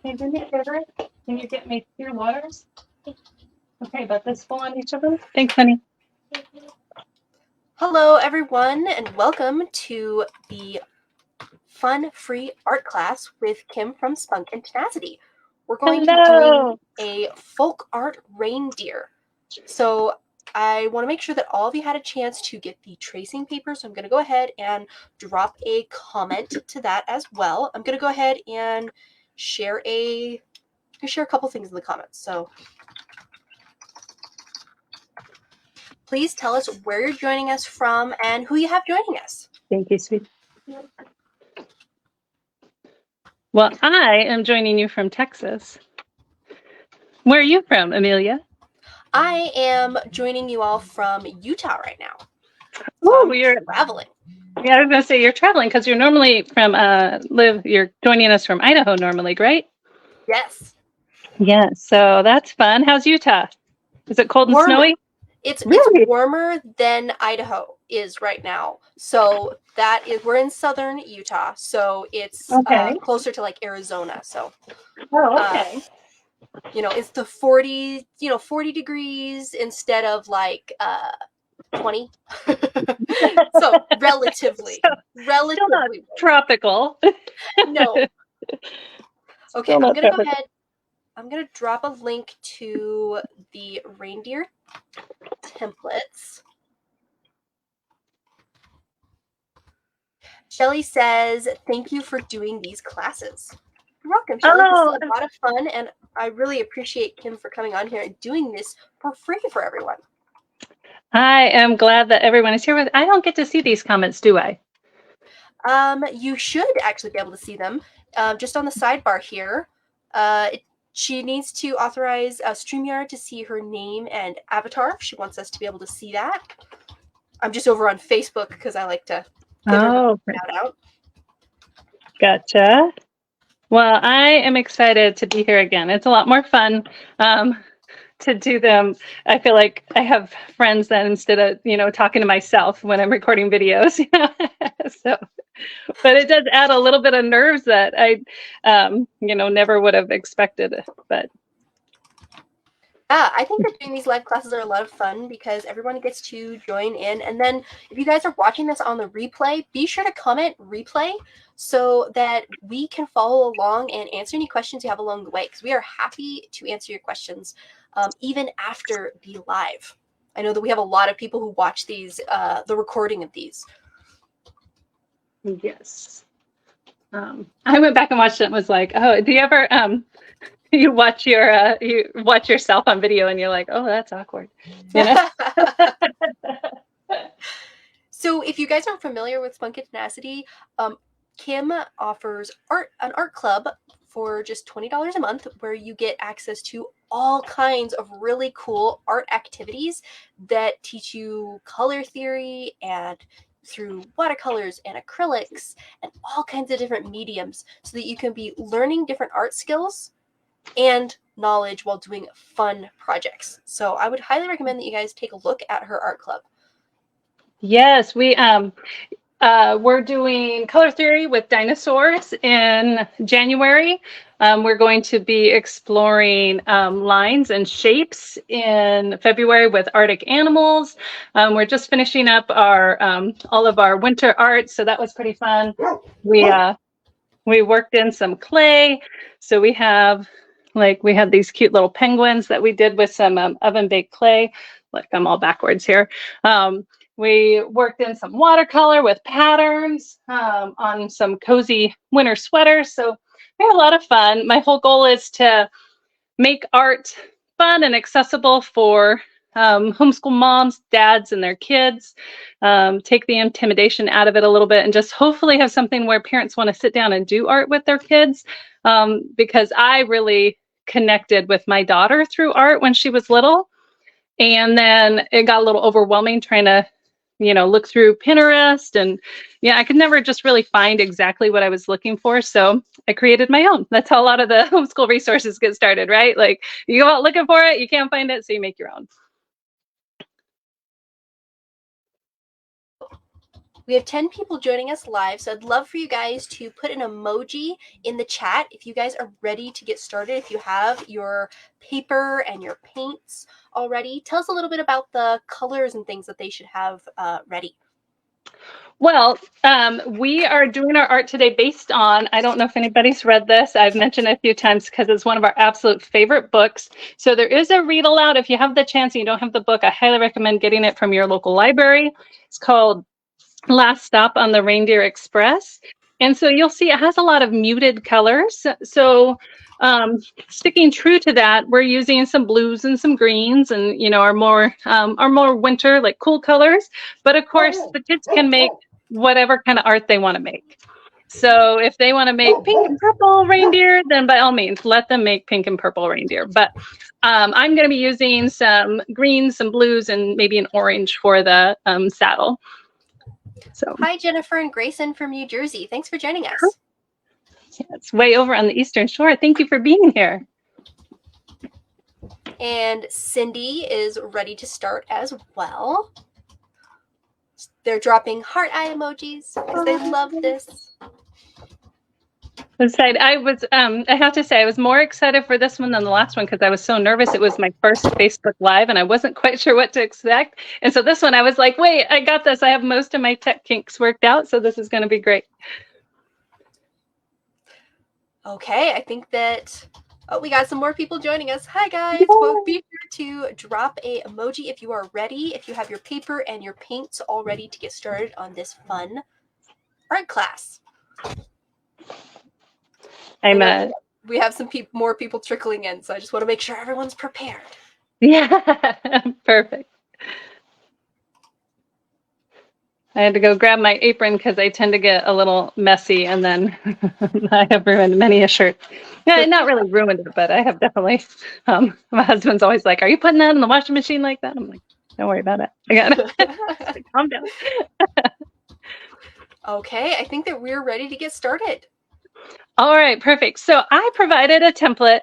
Can you do me a favor? Can you get me 2 waters? Okay, but this full on each of them? Thanks, honey. Hello, everyone, and welcome to the fun-free art class with Kim from Spunk and Tenacity. We're going to be doing a folk art reindeer. So I want to make sure that all of you had a chance to get the tracing paper, so I'm going to go ahead and drop a comment to that as well. I'm going to go ahead and share a couple things in the comments. So please tell us where you're joining us from and who you have joining us. Thank you, sweet. Well, I am joining you from Texas. Where are you from, Amelia? I am joining you all from Utah right now. So you're traveling. Yeah, I was gonna say you're traveling because you're normally from you're joining us from Idaho normally, right? Yes. Yeah, so that's fun. How's Utah? Is it cold and snowy? It's warmer than Idaho is right now. So we're in southern Utah, so it's closer to like Arizona. So okay. It's the 40 degrees instead of like 20. So relatively not tropical. No. Okay, I'm gonna go ahead. I'm gonna drop a link to the reindeer templates. Shelly says, "Thank you for doing these classes." You're welcome, Shelly. This is a lot of fun, and I really appreciate Kim for coming on here and doing this for free for everyone. I am glad that everyone is here. I don't get to see these comments, do I? You should actually be able to see them. Just on the sidebar here. She needs to authorize StreamYard to see her name and avatar. She wants us to be able to see that. I'm just over on Facebook because I like to give her a shout out. Gotcha. Well, I am excited to be here again. It's a lot more fun to do them. I feel like I have friends that instead of, talking to myself when I'm recording videos, so, but it does add a little bit of nerves that I, never would have expected, but. I think that doing these live classes are a lot of fun because everyone gets to join in. And then if you guys are watching this on the replay, be sure to comment replay so that we can follow along and answer any questions you have along the way, because we are happy to answer your questions even after the live. I know that we have a lot of people who watch these, the recording of these. Yes. I went back and watched it and was like, oh, do you ever... you watch yourself on video and you're like, oh, that's awkward. So if you guys aren't familiar with Spunk and Tenacity, Kim offers an art club for just $20 a month, where you get access to all kinds of really cool art activities that teach you color theory and through watercolors and acrylics and all kinds of different mediums, so that you can be learning different art skills and knowledge while doing fun projects. So I would highly recommend that you guys take a look at her art club. Yes, we're doing color theory with dinosaurs in January. We're going to be exploring lines and shapes in February with Arctic animals. We're just finishing up our all of our winter art, so that was pretty fun. We worked in some clay, so we had these cute little penguins that we did with some oven baked clay. Like, I'm all backwards here. We worked in some watercolor with patterns on some cozy winter sweaters. So we had a lot of fun. My whole goal is to make art fun and accessible for homeschool moms, dads, and their kids. Take the intimidation out of it a little bit, and just hopefully have something where parents want to sit down and do art with their kids. Because I really connected with my daughter through art when she was little. And then it got a little overwhelming trying to, look through Pinterest. And I could never just really find exactly what I was looking for. So I created my own. That's how a lot of the homeschool resources get started, right? Like, you go out looking for it, you can't find it, so you make your own. We have 10 people joining us live, so I'd love for you guys to put an emoji in the chat if you guys are ready to get started, if you have your paper and your paints already. Tell us a little bit about the colors and things that they should have ready. Well, we are doing our art today based on, I don't know if anybody's read this. I've mentioned it a few times because it's one of our absolute favorite books. So there is a read aloud. If you have the chance and you don't have the book, I highly recommend getting it from your local library. It's called Last Stop on the Reindeer Express. And so you'll see it has a lot of muted colors. So sticking true to that, we're using some blues and some greens and, you know, our more winter, like cool colors. But of course, the kids can make whatever kind of art they want to make. So if they want to make pink and purple reindeer, then by all means, let them make pink and purple reindeer. But I'm going to be using some greens, some blues, and maybe an orange for the saddle. So hi, Jennifer and Grayson from New Jersey. Thanks for joining us. Yeah, it's way over on the Eastern Shore. Thank you for being here. And Cindy is ready to start as well. They're dropping heart eye emojis because they love this. I have to say, I was more excited for this one than the last one because I was so nervous. It was my first Facebook Live and I wasn't quite sure what to expect. And so this one, I was like, wait, I got this. I have most of my tech kinks worked out. So this is going to be great. Okay, I think that we got some more people joining us. Hi, guys. Well, be sure to drop a emoji if you are ready, if you have your paper and your paints all ready to get started on this fun art class. We have some more people trickling in, so I just want to make sure everyone's prepared. Yeah, perfect. I had to go grab my apron because I tend to get a little messy, and then I have ruined many a shirt. Yeah, not really ruined it, but I have definitely. My husband's always like, "Are you putting that in the washing machine like that?" I'm like, "Don't worry about it. I got it. Calm down." Okay, I think that we're ready to get started. All right, perfect. So I provided a template,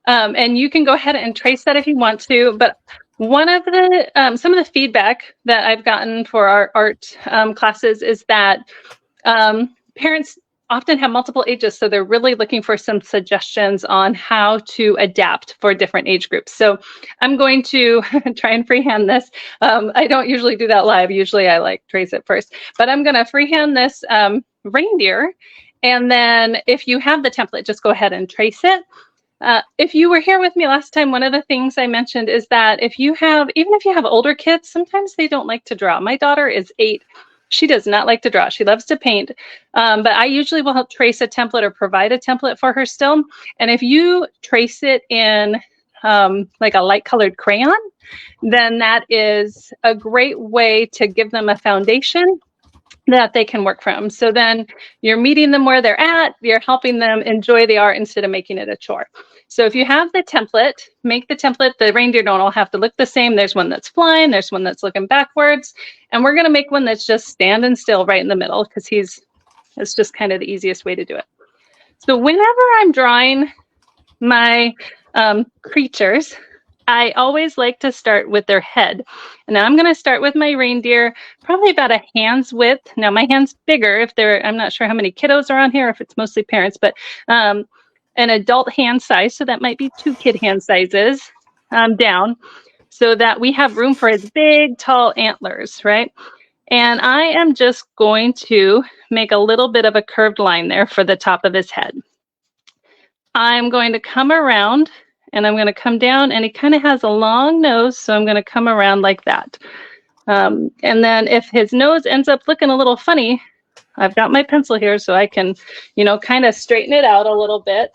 and you can go ahead and trace that if you want to. But one of the some of the feedback that I've gotten for our art classes is that parents often have multiple ages, so they're really looking for some suggestions on how to adapt for different age groups. So I'm going to try and freehand this. I don't usually do that live. Usually I like trace it first, but I'm going to freehand this reindeer. And then if you have the template, just go ahead and trace it. If you were here with me last time, one of the things I mentioned is that even if you have older kids, sometimes they don't like to draw. My daughter is 8. She does not like to draw. She loves to paint. But I usually will help trace a template or provide a template for her still. And if you trace it in like a light colored crayon, then that is a great way to give them a foundation that they can work from. So then you're meeting them where they're at, you're helping them enjoy the art instead of making it a chore. So if you have the template, make the template. The reindeer don't all have to look the same. There's one that's flying, there's one that's looking backwards, and we're gonna make one that's just standing still right in the middle because it's just kind of the easiest way to do it. So whenever I'm drawing my creatures, I always like to start with their head. And now I'm going to start with my reindeer, probably about a hand's width. Now my hand's bigger I'm not sure how many kiddos are on here, if it's mostly parents, but an adult hand size. So that might be 2 kid hand sizes down so that we have room for his big, tall antlers, right? And I am just going to make a little bit of a curved line there for the top of his head. I'm going to come around and I'm going to come down, and he kind of has a long nose, so I'm going to come around like that. And then if his nose ends up looking a little funny, I've got my pencil here so I can, kind of straighten it out a little bit.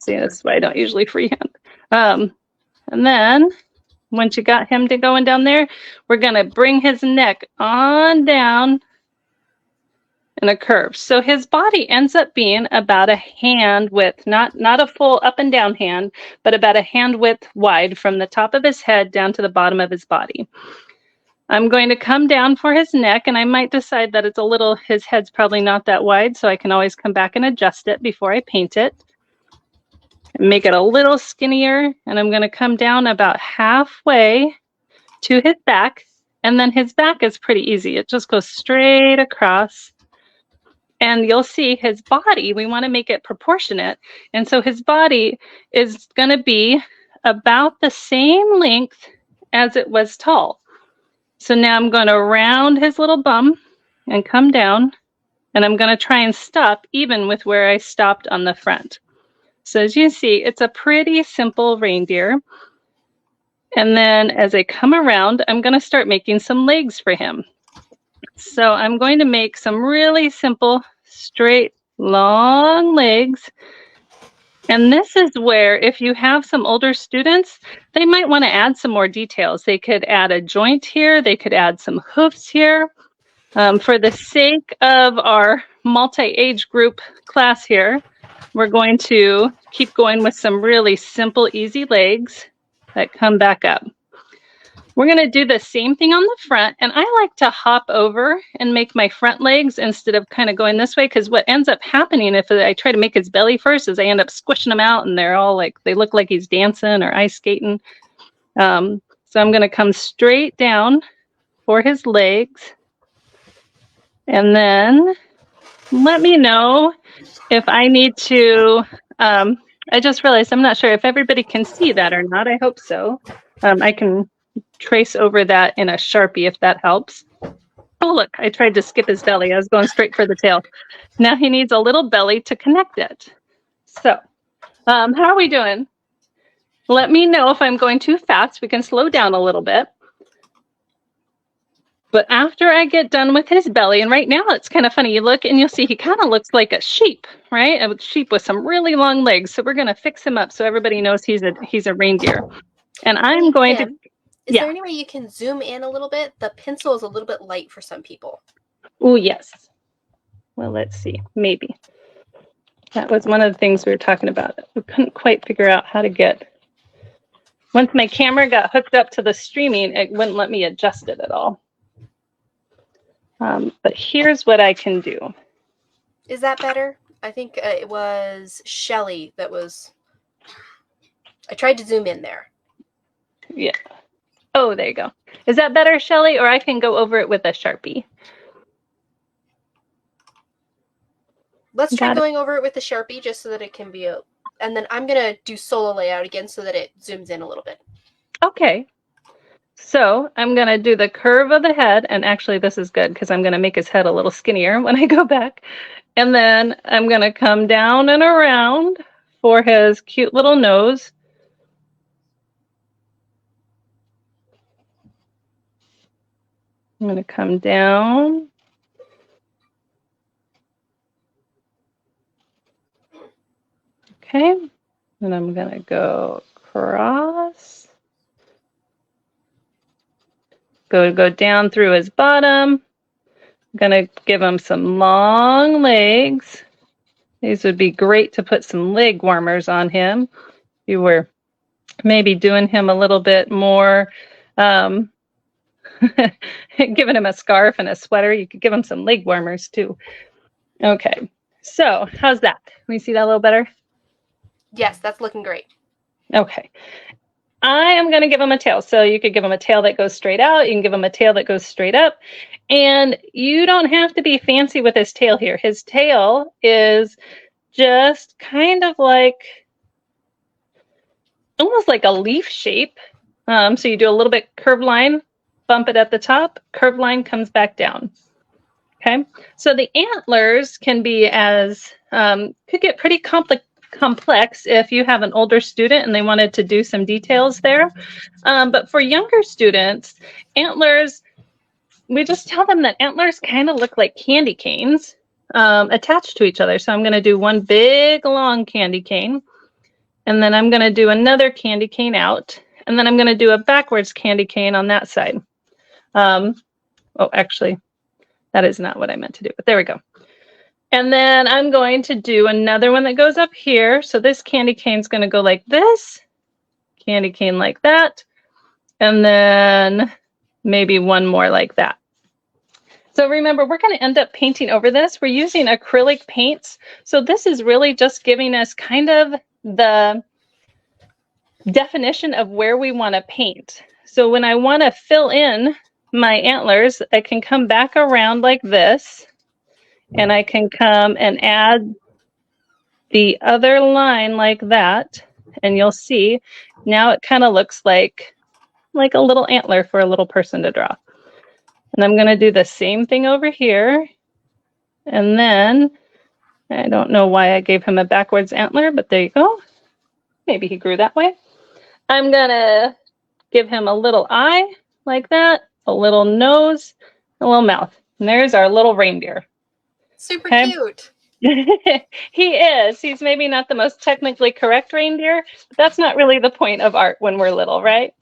See, that's why I don't usually freehand. And then once you got him going down there, we're going to bring his neck on down in a curve. So his body ends up being about a hand width, not a full up and down hand, but about a hand width wide from the top of his head down to the bottom of his body. I'm going to come down for his neck, and I might decide that his head's probably not that wide, so I can always come back and adjust it before I paint it. Make it a little skinnier, and I'm going to come down about halfway to his back. And then his back is pretty easy. It just goes straight across. And you'll see his body, we want to make it proportionate. And so his body is going to be about the same length as it was tall. So now I'm going to round his little bum and come down. And I'm going to try and stop even with where I stopped on the front. So as you see, it's a pretty simple reindeer. And then as I come around, I'm going to start making some legs for him. So I'm going to make some really simple, straight, long legs. And this is where, if you have some older students, they might want to add some more details. They could add a joint here. They could add some hoofs here. For the sake of our multi-age group class here, we're going to keep going with some really simple, easy legs that come back up. We're going to do the same thing on the front, and I like to hop over and make my front legs instead of kind of going this way, because what ends up happening if I try to make his belly first is I end up squishing them out, and they're all like, they look like he's dancing or ice skating. So I'm going to come straight down for his legs. And then let me know if I need to, I just realized I'm not sure if everybody can see that or not. I hope so. I can trace over that in a Sharpie if that helps. Oh, look, I tried to skip his belly. I was going straight for the tail. Now he needs a little belly to connect it. So how are we doing? Let me know if I'm going too fast. We can slow down a little bit. But after I get done with his belly, and right now it's kind of funny, you look and you'll see he kind of looks like a sheep, right? A sheep with some really long legs. So we're going to fix him up so everybody knows he's a reindeer. And I'm going to... Is there any way you can zoom in a little bit? The pencil is a little bit light for some people. Oh, yes. Well, let's see. Maybe. That was one of the things we were talking about. We couldn't quite figure out how to get... Once my camera got hooked up to the streaming, it wouldn't let me adjust it at all. But here's what I can do. Is that better? I think it was Shelly that was... I tried to zoom in there. Yeah. Oh, there you go. Is that better, Shelly? Or I can go over it with a Sharpie. Let's try going over it with the Sharpie just so that it can be... And then I'm going to do solo layout again so that it zooms in a little bit. Okay. So I'm going to do the curve of the head. And actually, this is good because I'm going to make his head a little skinnier when I go back. And then I'm going to come down and around for his cute little nose. I'm going to come down. Okay. And I'm going to go across. Go down through his bottom. I'm going to give him some long legs. These would be great to put some leg warmers on him. If you were maybe doing him a little bit more, giving him a scarf and a sweater, you could give him some leg warmers too. Okay, so how's that? Can you see that a little better? Yes, that's looking great. Okay. I am going to give him a tail. So you could give him a tail that goes straight out. You can give him a tail that goes straight up. And you don't have to be fancy with his tail here. His tail is just kind of like, almost like a leaf shape. So you do a little bit curved line, bump it at the top, curved line comes back down. Okay. So the antlers can be could get pretty complex if you have an older student and they wanted to do some details there. But for younger students, antlers, we just tell them that antlers kind of look like candy canes attached to each other. So I'm going to do one big long candy cane, and then I'm going to do another candy cane out, and then I'm going to do a backwards candy cane on that side. Oh, actually, that is not what I meant to do, but there we go. And then I'm going to do another one that goes up here. So this candy cane is going to go like this, candy cane like that, and then maybe one more like that. So remember, we're going to end up painting over this. We're using acrylic paints. So this is really just giving us kind of the definition of where we want to paint. So when I want to fill in my antlers, I can come back around like this, and I can come and add the other line like that, and you'll see now it kind of looks like a little antler for a little person to draw. And I'm going to do the same thing over here. And then, I don't know why I gave him a backwards antler, but there you go. Maybe he grew that way. I'm going to give him a little eye like that, a little nose, a little mouth. And there's our little reindeer. Super cute. He is. He's maybe not the most technically correct reindeer, but that's not really the point of art when we're little, right?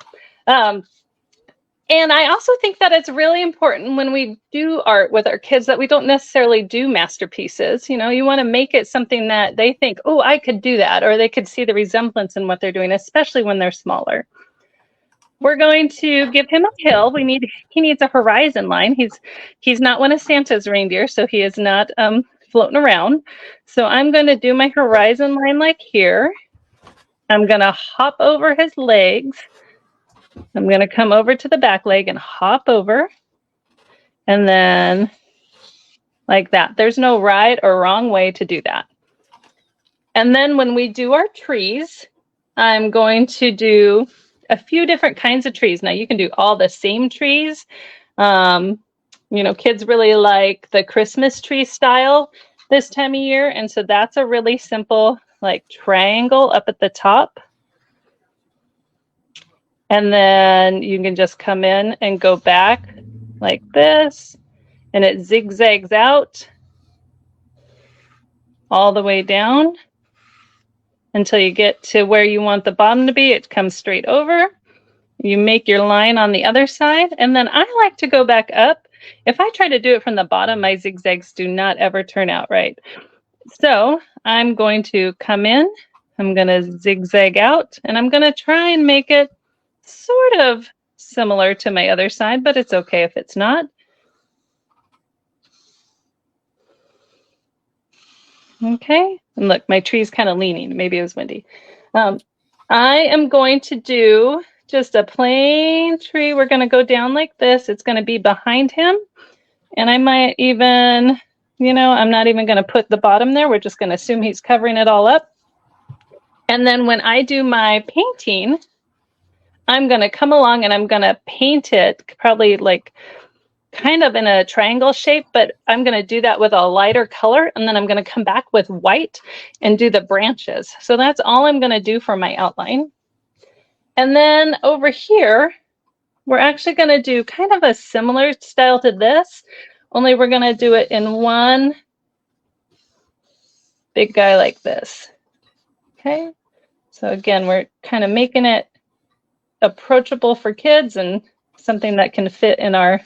And I also think that it's really important when we do art with our kids that we don't necessarily do masterpieces. You know, you want to make it something that they think, oh, I could do that, or they could see the resemblance in what they're doing, especially when they're smaller. We're going to give him a hill. He needs a horizon line. He's not one of Santa's reindeer, so he is not floating around. So I'm going to do my horizon line like here. I'm going to hop over his legs. I'm going to come over to the back leg and hop over. And then like that. There's no right or wrong way to do that. And then when we do our trees, I'm going to do a few different kinds of trees. Now you can do all the same trees. You know, kids really like the Christmas tree style this time of year. And so that's a really simple like triangle up at the top. And then you can just come in and go back like this, and it zigzags out all the way down until you get to where you want the bottom to be. It comes straight over. You make your line on the other side, and then I like to go back up. If I try to do it from the bottom, my zigzags do not ever turn out right. So I'm going to come in, I'm going to zigzag out, and I'm going to try and make it sort of similar to my other side, but it's okay if it's not. Okay, and look, my tree's kind of leaning. Maybe it was windy. I am going to do just a plain tree. We're going to go down like this. It's going to be behind him. And I might even, you know, I'm not even going to put the bottom there. We're just going to assume he's covering it all up. And then when I do my painting, I'm going to come along and I'm going to paint it probably like kind of in a triangle shape, but I'm going to do that with a lighter color. And then I'm going to come back with white and do the branches. So that's all I'm going to do for my outline. And then over here, we're actually going to do kind of a similar style to this, only we're going to do it in one big guy like this. Okay. So again, we're kind of making it approachable for kids and something that can fit in our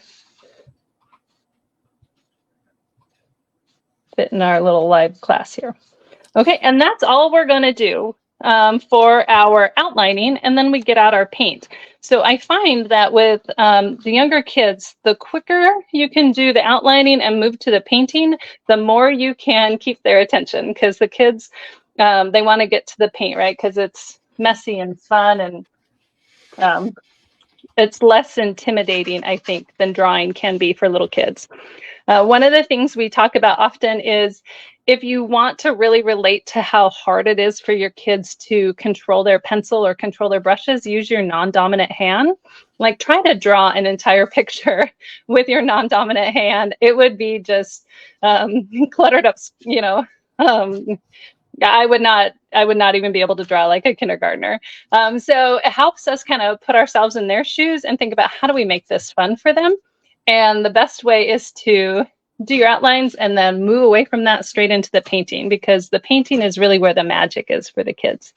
little live class here. Okay, and that's all we're going to do for our outlining, and then we get out our paint. So I find that with the younger kids, the quicker you can do the outlining and move to the painting, the more you can keep their attention, because the kids, they want to get to the paint, right? Because it's messy and fun, and it's less intimidating, I think, than drawing can be for little kids. One of the things we talk about often is if you want to really relate to how hard it is for your kids to control their pencil or control their brushes, use your non-dominant hand. Like try to draw an entire picture with your non-dominant hand. It would be just cluttered up, you know. I would not even be able to draw like a kindergartner. So it helps us kind of put ourselves in their shoes and think about how do we make this fun for them. And the best way is to do your outlines and then move away from that straight into the painting, because the painting is really where the magic is for the kids.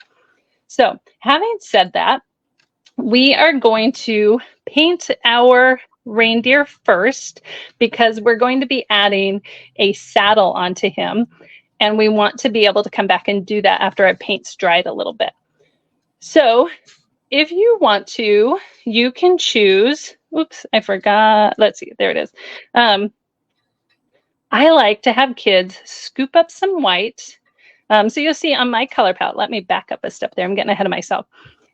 So having said that, we are going to paint our reindeer first because we're going to be adding a saddle onto him. And we want to be able to come back and do that after our paint's dried a little bit. So if you want to, you can choose, oops, I forgot. Let's see, there it is. I like to have kids scoop up some white. So you'll see on my color palette, let me back up a step there. I'm getting ahead of myself.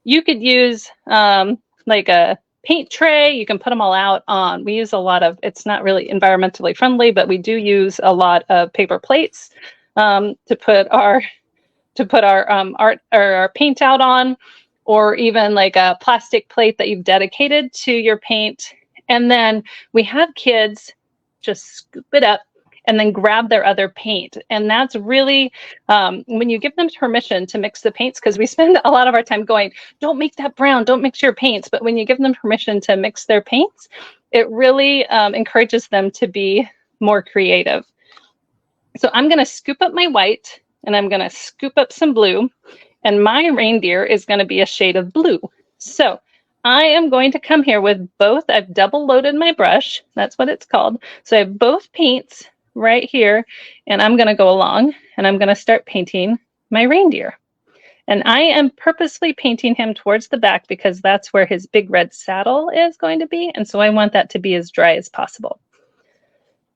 You could use like a paint tray. You can put them all out on, we use a lot of, it's not really environmentally friendly, but we do use a lot of paper plates to put our art or our paint out on, or even like a plastic plate that you've dedicated to your paint. And then we have kids just scoop it up and then grab their other paint. And that's really, when you give them permission to mix the paints, because we spend a lot of our time going, don't make that brown, don't mix your paints. But when you give them permission to mix their paints, it really encourages them to be more creative. So I'm going to scoop up my white and I'm going to scoop up some blue, and my reindeer is going to be a shade of blue. So I am going to come here with both. I've double loaded my brush. That's what it's called. So I have both paints right here, and I'm going to go along and I'm going to start painting my reindeer. And I am purposely painting him towards the back because that's where his big red saddle is going to be. And so I want that to be as dry as possible.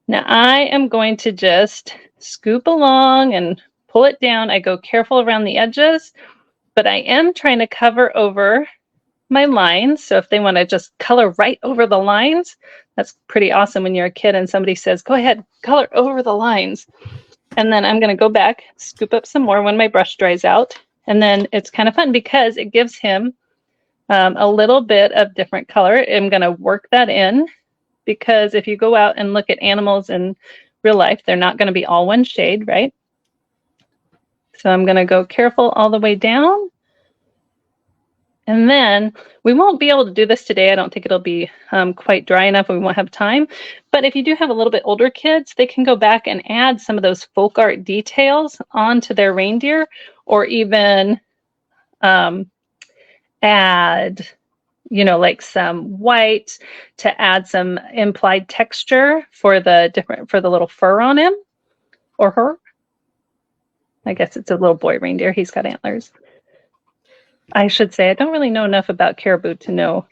Now I am going to just scoop along and pull it down. I go careful around the edges, but I am trying to cover over my lines. So if they want to just color right over the lines, that's pretty awesome when you're a kid and somebody says, go ahead, color over the lines. And then I'm going to go back, scoop up some more when my brush dries out. And then it's kind of fun because it gives him a little bit of different color. I'm going to work that in, because if you go out and look at animals in real life, they're not going to be all one shade, right? So I'm going to go careful all the way down. And then we won't be able to do this today. I don't think it'll be quite dry enough. We won't have time. But if you do have a little bit older kids, they can go back and add some of those folk art details onto their reindeer, or even add, you know, like some white to add some implied texture for the little fur on him or her. I guess it's a little boy reindeer. He's got antlers. I should say I don't really know enough about caribou to know.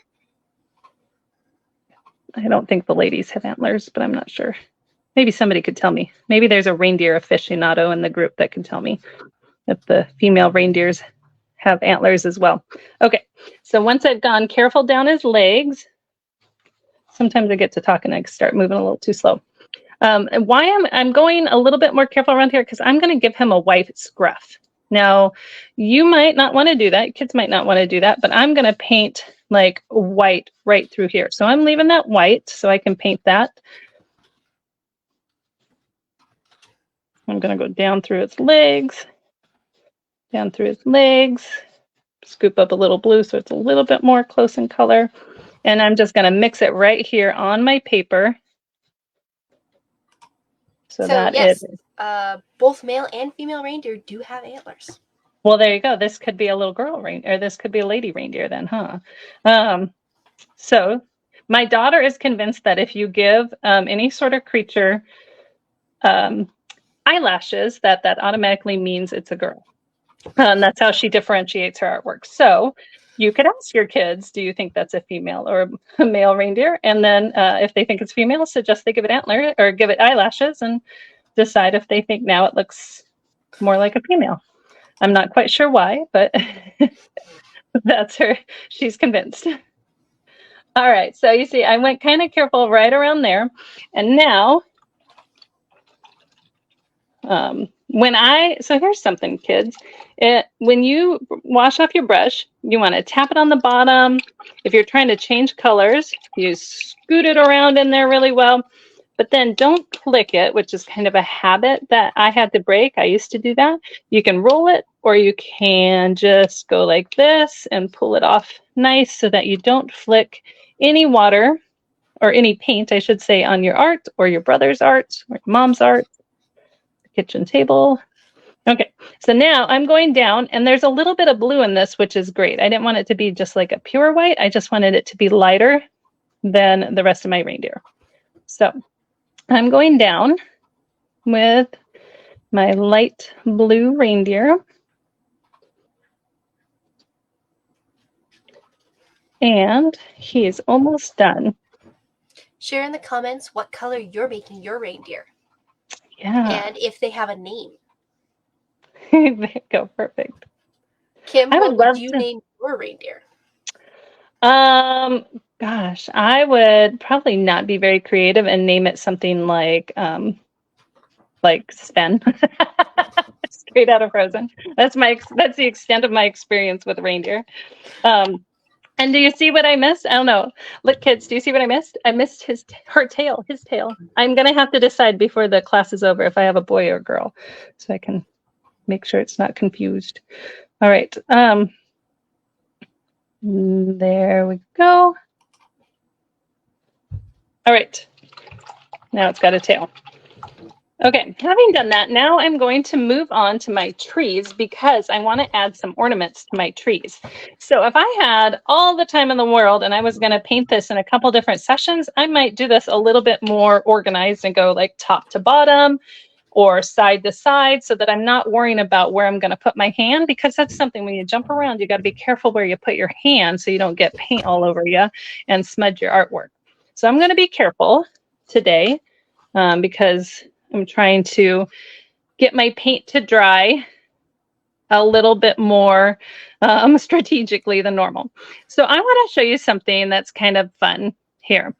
I don't think the ladies have antlers, but I'm not sure. Maybe somebody could tell me. Maybe there's a reindeer aficionado in the group that can tell me if the female reindeers have antlers as well. Okay, so once I've gone careful down his legs, sometimes I get to talk and I start moving a little too slow. And why I'm going a little bit more careful around here, because I'm going to give him a white scruff. Now, you might not want to do that. Kids might not want to do that, but I'm going to paint like white right through here. So I'm leaving that white so I can paint that. I'm going to go down through its legs, scoop up a little blue so it's a little bit more close in color. And I'm just going to mix it right here on my paper. So that yes, is both male and female reindeer do have antlers. Well, there you go. This could be a little girl reindeer, or this could be a lady reindeer then, huh? So my daughter is convinced that if you give any sort of creature eyelashes, that automatically means it's a girl. And that's how she differentiates her artwork. So you could ask your kids, do you think that's a female or a male reindeer? And then if they think it's female, suggest they give it antler or give it eyelashes, and decide if they think now it looks more like a female. I'm not quite sure why, but that's her. She's convinced. All right, so you see, I went kind of careful right around there. And now, so here's something, kids. When you wash off your brush, you want to tap it on the bottom. If you're trying to change colors, you scoot it around in there really well. But then don't click it, which is kind of a habit that I had to break. I used to do that. You can roll it, or you can just go like this and pull it off nice so that you don't flick any water, or any paint, I should say, on your art, or your brother's art, or your mom's art, the kitchen table. Okay, so now I'm going down, and there's a little bit of blue in this, which is great. I didn't want it to be just like a pure white. I just wanted it to be lighter than the rest of my reindeer. So I'm going down with my light blue reindeer. And he is almost done. Share in the comments what color you're making your reindeer. Yeah. And if they have a name. There you go. Perfect. Kim, what would you name your reindeer? Gosh, I would probably not be very creative and name it something like Sven. Straight out of Frozen. That's the extent of my experience with reindeer. And do you see what I missed? I don't know. Look, kids, do you see what I missed? I missed his tail. I'm gonna have to decide before the class is over if I have a boy or a girl, so I can make sure it's not confused. All right. There we go. All right. Now it's got a tail. Okay, having done that, now I'm going to move on to my trees because I want to add some ornaments to my trees. So if I had all the time in the world and I was going to paint this in a couple different sessions, I might do this a little bit more organized and go like top to bottom or side to side so that I'm not worrying about where I'm going to put my hand, because that's something when you jump around, you got to be careful where you put your hand so you don't get paint all over you and smudge your artwork. So I'm going to be careful today because I'm trying to get my paint to dry a little bit more strategically than normal. So I want to show you something that's kind of fun here.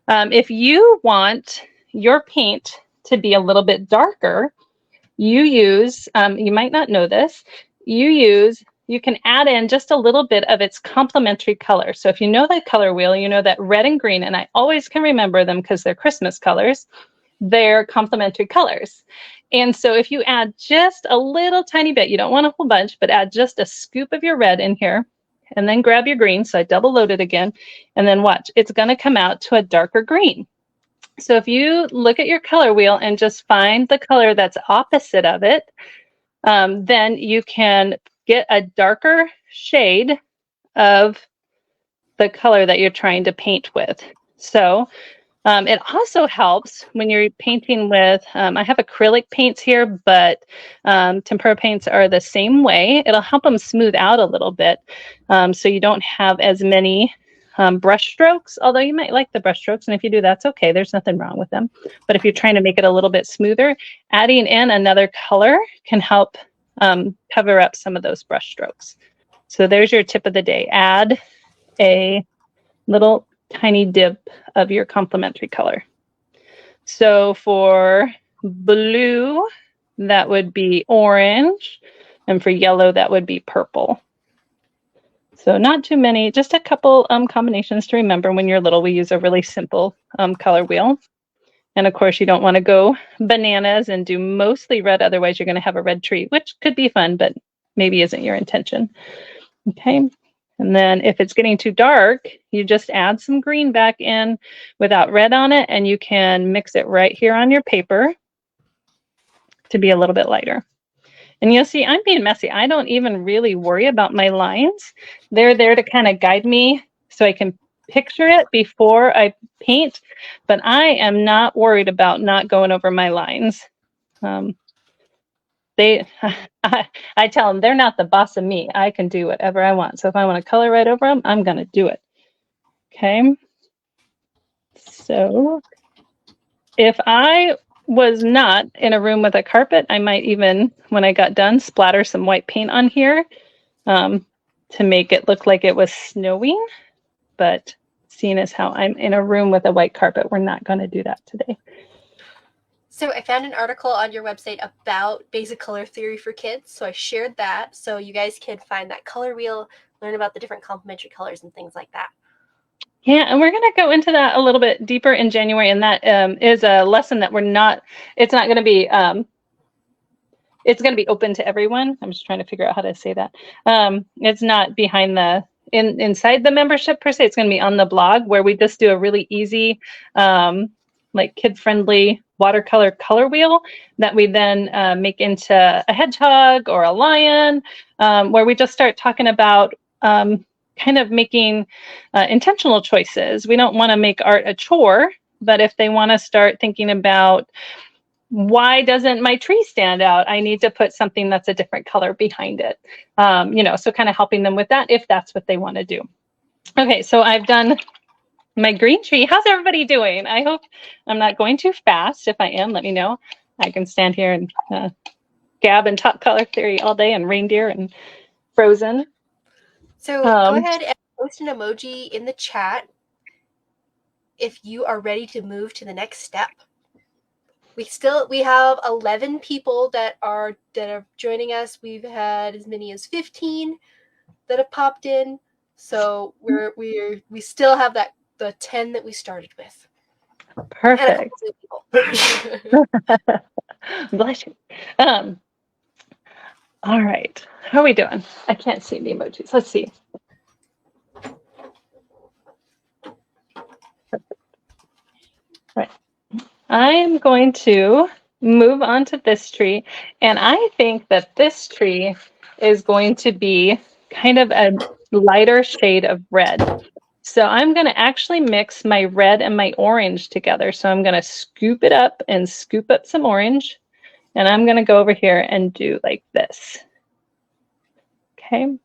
If you want your paint to be a little bit darker, you use, you might not know this, you can add in just a little bit of its complementary color. So if you know that color wheel, you know that red and green, and I always can remember them because they're Christmas colors, they're complementary colors. And so if you add just a little tiny bit, you don't want a whole bunch, but add just a scoop of your red in here, and then grab your green. So I double loaded again, and then watch, it's going to come out to a darker green. So if you look at your color wheel and just find the color that's opposite of it, then you can get a darker shade of the color that you're trying to paint with. So it also helps when you're painting with, I have acrylic paints here, but tempera paints are the same way. It'll help them smooth out a little bit so you don't have as many brush strokes, although you might like the brush strokes, and if you do, that's okay. There's nothing wrong with them. But if you're trying to make it a little bit smoother, adding in another color can help cover up some of those brush strokes. So there's your tip of the day. Add a little tiny dip of your complementary color. So for blue, that would be orange, and for yellow, that would be purple. So not too many, just a couple combinations to remember. When you're little, we use a really simple color wheel. And of course, you don't want to go bananas and do mostly red, otherwise you're going to have a red tree, which could be fun, but maybe isn't your intention. Okay. And then if it's getting too dark, you just add some green back in without red on it, and you can mix it right here on your paper to be a little bit lighter. And you'll see I'm being messy. I don't even really worry about my lines. They're there to kind of guide me so I can picture it before I paint, but I am not worried about not going over my lines. I tell them they're not the boss of me. I can do whatever I want. So if I want to color right over them, I'm going to do it. Okay. So if I was not in a room with a carpet, I might even, when I got done, splatter some white paint on here to make it look like it was snowing. But seeing as how I'm in a room with a white carpet, we're not going to do that today. So I found an article on your website about basic color theory for kids. So I shared that so you guys can find that color wheel, learn about the different complementary colors and things like that. Yeah, and we're going to go into that a little bit deeper in January, and that is a lesson that it's not going to be, it's going to be open to everyone. I'm just trying to figure out how to say that. It's not behind inside the membership per se. It's going to be on the blog, where we just do a really easy, like kid-friendly watercolor color wheel that we then make into a hedgehog or a lion, where we just start talking about kind of making intentional choices. We don't want to make art a chore, but if they want to start thinking about, why doesn't my tree stand out? I need to put something that's a different color behind it. So kind of helping them with that if that's what they want to do. Okay, so I've done my green tree. How's everybody doing? I hope I'm not going too fast. If I am, let me know. I can stand here and gab and talk color theory all day and reindeer and Frozen. So go ahead and post an emoji in the chat if you are ready to move to the next step. We have 11 people that are joining us. We've had as many as 15 that have popped in. So we still have the 10 that we started with. Perfect. People. Bless you. All right. How are we doing? I can't see the emojis. Let's see. Right. I'm going to move on to this tree, and I think that this tree is going to be kind of a lighter shade of red. So I'm going to actually mix my red and my orange together. So I'm going to scoop it up and scoop up some orange, and I'm going to go over here and do like this. Okay.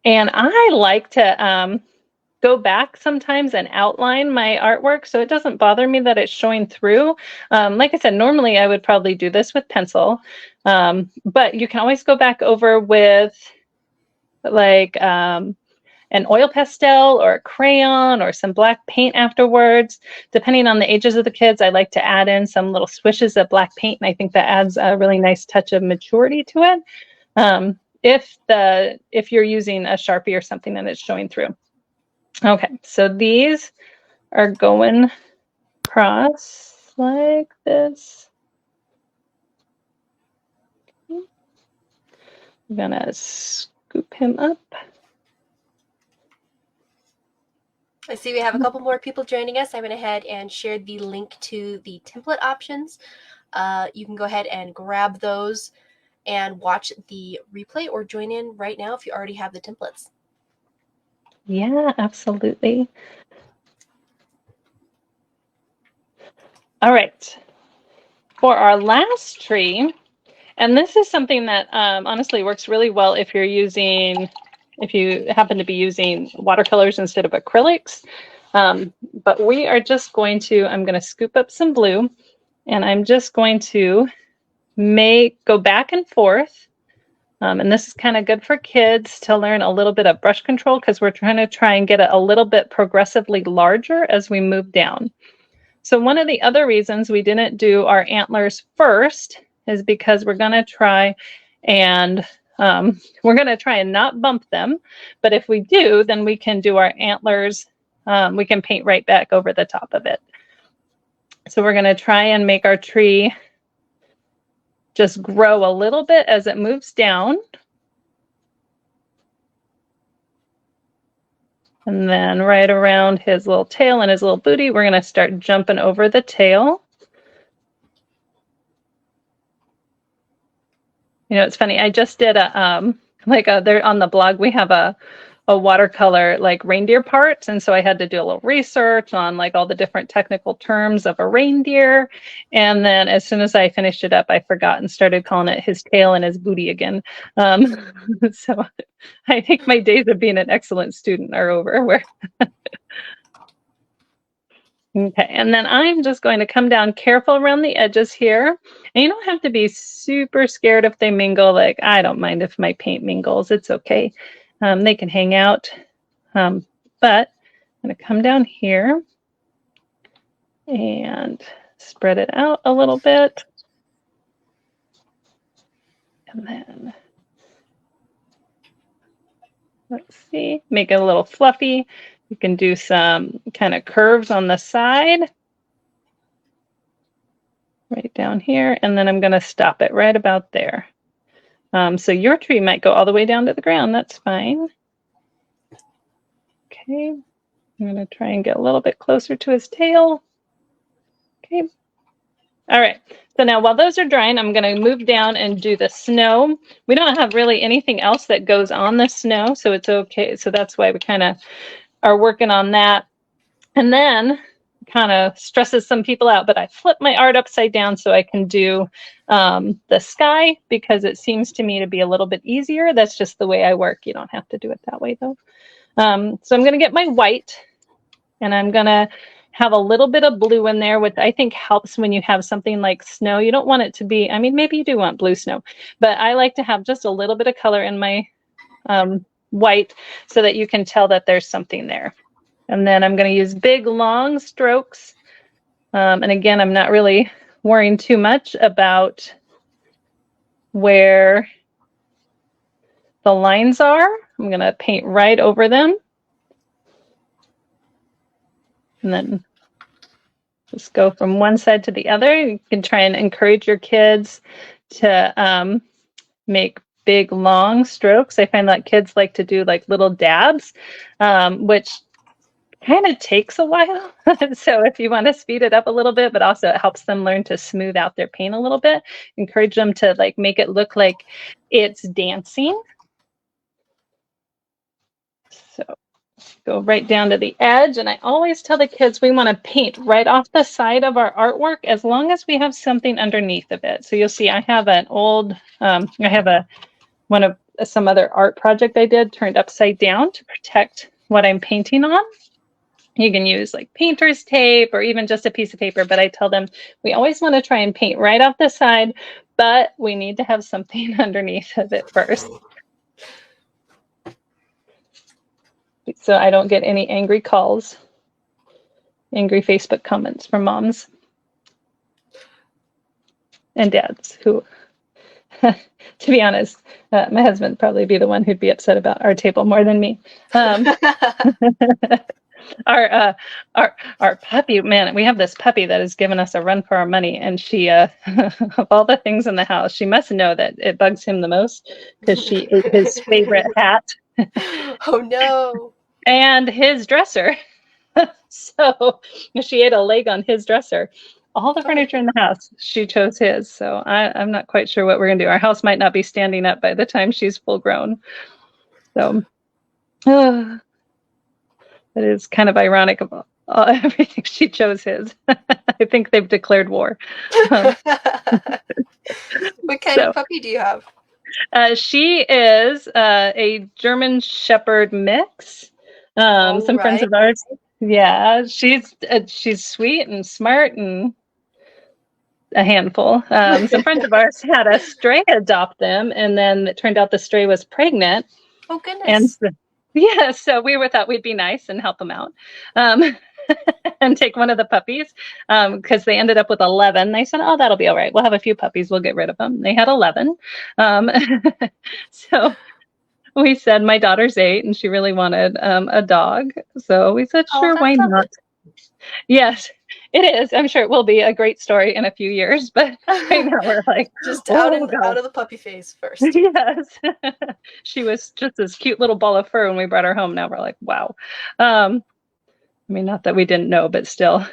And I like to go back sometimes and outline my artwork so it doesn't bother me that it's showing through. Like I said, normally I would probably do this with pencil, but you can always go back over with like an oil pastel or a crayon or some black paint afterwards. Depending on the ages of the kids, I like to add in some little swishes of black paint, and I think that adds a really nice touch of maturity to it. If you're using a Sharpie or something and it's showing through. Okay, so these are going across like this. I'm gonna scoop him up. I see we have a couple more people joining us. I went ahead and shared the link to the template options. You can go ahead and grab those and watch the replay or join in right now if you already have the templates. Yeah, absolutely. All right. For our last tree, and this is something that honestly works really well if you happen to be using watercolors instead of acrylics. But we are just I'm going to scoop up some blue, and I'm just going to go back and forth. And this is kind of good for kids to learn a little bit of brush control because we're trying to try and get it a little bit progressively larger as we move down. So one of the other reasons we didn't do our antlers first is because we're going to try and not bump them. But if we do, then we can do our antlers. We can paint right back over the top of it. So we're going to try and make our tree just grow a little bit as it moves down. And then right around his little tail and his little booty, we're going to start jumping over the tail. You know, it's funny. I just did there on the blog, we have a watercolor like reindeer parts. And so I had to do a little research on like all the different technical terms of a reindeer. And then as soon as I finished it up, I forgot and started calling it his tail and his booty again. So I think my days of being an excellent student are over. Okay, and then I'm just going to come down careful around the edges here. And you don't have to be super scared if they mingle. Like, I don't mind if my paint mingles. It's okay. They can hang out. But I'm going to come down here and spread it out a little bit. And then, let's see, make it a little fluffy. You can do some kind of curves on the side. Right down here. And then I'm going to stop it right about there. So your tree might go all the way down to the ground. That's fine. Okay. I'm going to try and get a little bit closer to his tail. Okay. All right. So now while those are drying, I'm going to move down and do the snow. We don't have really anything else that goes on the snow, so it's okay. So that's why we kind of are working on that. And then kind of stresses some people out, but I flip my art upside down so I can do the sky because it seems to me to be a little bit easier. That's just the way I work. You don't have to do it that way though. So I'm going to get my white and I'm going to have a little bit of blue in there, which I think helps when you have something like snow. You don't want it to be, I mean, maybe you do want blue snow, but I like to have just a little bit of color in my white so that you can tell that there's something there. And then I'm going to use big, long strokes. And again, I'm not really worrying too much about where the lines are. I'm going to paint right over them. And then just go from one side to the other. You can try and encourage your kids to make big, long strokes. I find that kids like to do like little dabs, which kind of takes a while. So if you want to speed it up a little bit, but also it helps them learn to smooth out their paint a little bit, encourage them to like make it look like it's dancing. So go right down to the edge. And I always tell the kids we want to paint right off the side of our artwork as long as we have something underneath of it. So you'll see I have an old, I have one of some other art project I did turned upside down to protect what I'm painting on. You can use like painter's tape or even just a piece of paper, but I tell them we always want to try and paint right off the side, but we need to have something underneath of it first. So I don't get any angry calls, angry Facebook comments from moms and dads who, to be honest, my husband would probably be the one who'd be upset about our table more than me. Our puppy, man, we have this puppy that has given us a run for our money, and she of all the things in the house, she must know that it bugs him the most because she ate his favorite hat. Oh no. And his dresser. So she ate a leg on his dresser. All the furniture in the house, she chose his. So I'm not quite sure what we're gonna do. Our house might not be standing up by the time she's full grown. So it is kind of ironic about everything. She chose his. I think they've declared war. What kind of puppy do you have? She is a German Shepherd mix. Some friends of ours. Yeah, she's sweet and smart and a handful. Some friends of ours had a stray adopt them, and then it turned out the stray was pregnant. Oh goodness. And yeah, so we thought we'd be nice and help them out. And take one of the puppies because they ended up with 11. They said, oh, that'll be all right. We'll have a few puppies. We'll get rid of them. They had 11. So we said, my daughter's 8 and she really wanted a dog. So we said, sure, why not? Yes, it is. I'm sure it will be a great story in a few years, but right now we're like, just out of the puppy phase first. Yes. She was just this cute little ball of fur when we brought her home. Now we're like, wow. I mean, not that we didn't know, but still,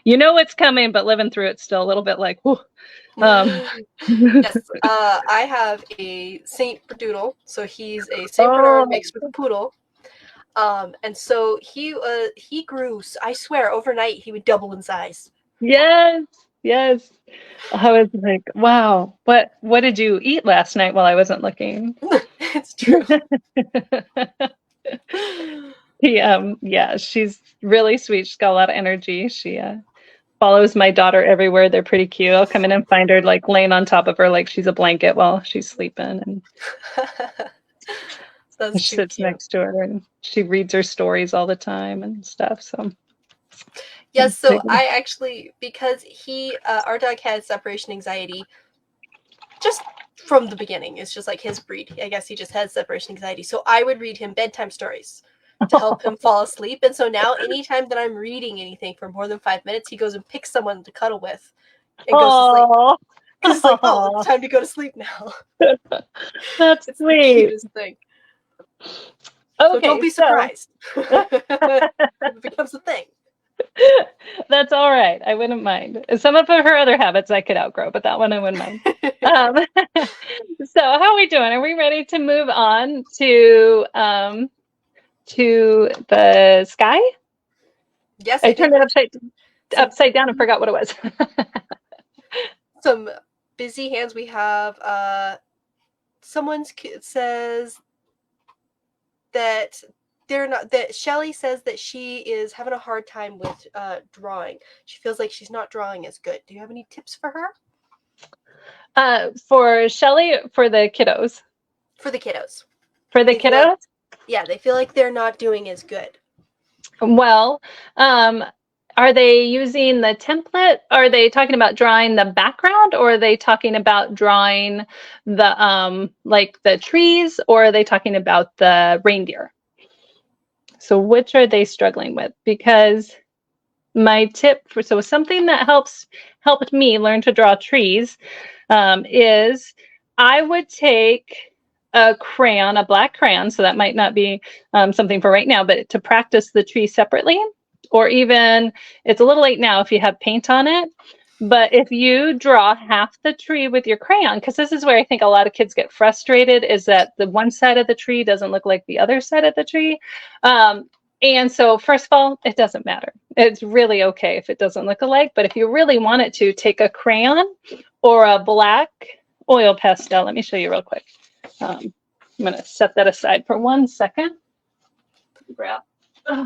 you know it's coming, but living through it still a little bit like, whew. Yes, I have a Saint Berdoodle, so he's a Saint Bernard mixed with a poodle. And so he grew, I swear, overnight he would double in size. Yes. I was like, wow, what did you eat last night while I wasn't looking? It's true. Yeah, she's really sweet. She's got a lot of energy. She follows my daughter everywhere. They're pretty cute. I'll come in and find her like laying on top of her like she's a blanket while she's sleeping, and she sits next to her and she reads her stories all the time and stuff. So yes, so I actually, because our dog has separation anxiety just from the beginning. It's just like his breed. I guess he just has separation anxiety. So I would read him bedtime stories to help him fall asleep. And so now anytime that I'm reading anything for more than 5 minutes, he goes and picks someone to cuddle with and goes to sleep. Because it's like, oh, it's time to go to sleep now. That's it's sweet. The cutest thing. Okay, so don't be surprised. It becomes a thing. That's all right. I wouldn't mind. Some of her other habits I could outgrow, but that one I wouldn't mind. So how are we doing? Are we ready to move on to the sky? Yes. I turned it upside down and forgot what it was. Some busy hands. We have someone says that they're not, that Shelly says that she is having a hard time with drawing. She feels like she's not drawing as good. Do you have any tips for her? For Shelly, for the kiddos? For the kiddos. For the kiddos? Yeah, they feel like they're not doing as good. Well, um, are they using the template? Are they talking about drawing the background, or are they talking about drawing the like the trees, or are they talking about the reindeer? So which are they struggling with? Because my tip for something that helped me learn to draw trees is I would take a crayon, a black crayon, so that might not be something for right now, but to practice the tree separately, or even it's a little late now if you have paint on it. But if you draw half the tree with your crayon, because this is where I think a lot of kids get frustrated, is that the one side of the tree doesn't look like the other side of the tree. And so, first of all, it doesn't matter. It's really okay if it doesn't look alike. But if you really want it to, take a crayon or a black oil pastel. Let me show you real quick. I'm going to set that aside for 1 second.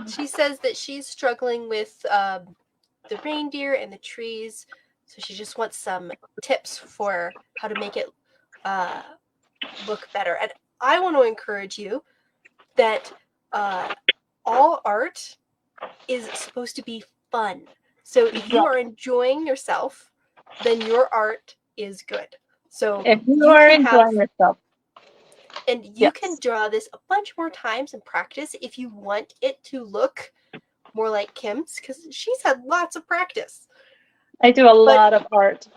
She says that she's struggling with the reindeer and the trees, so she just wants some tips for how to make it look better. And I want to encourage you that all art is supposed to be fun. So if you are enjoying yourself, then your art is good. So if you are enjoying yourself, and you can draw this a bunch more times and practice if you want it to look more like Kim's, because she's had lots of practice. I do a lot of art.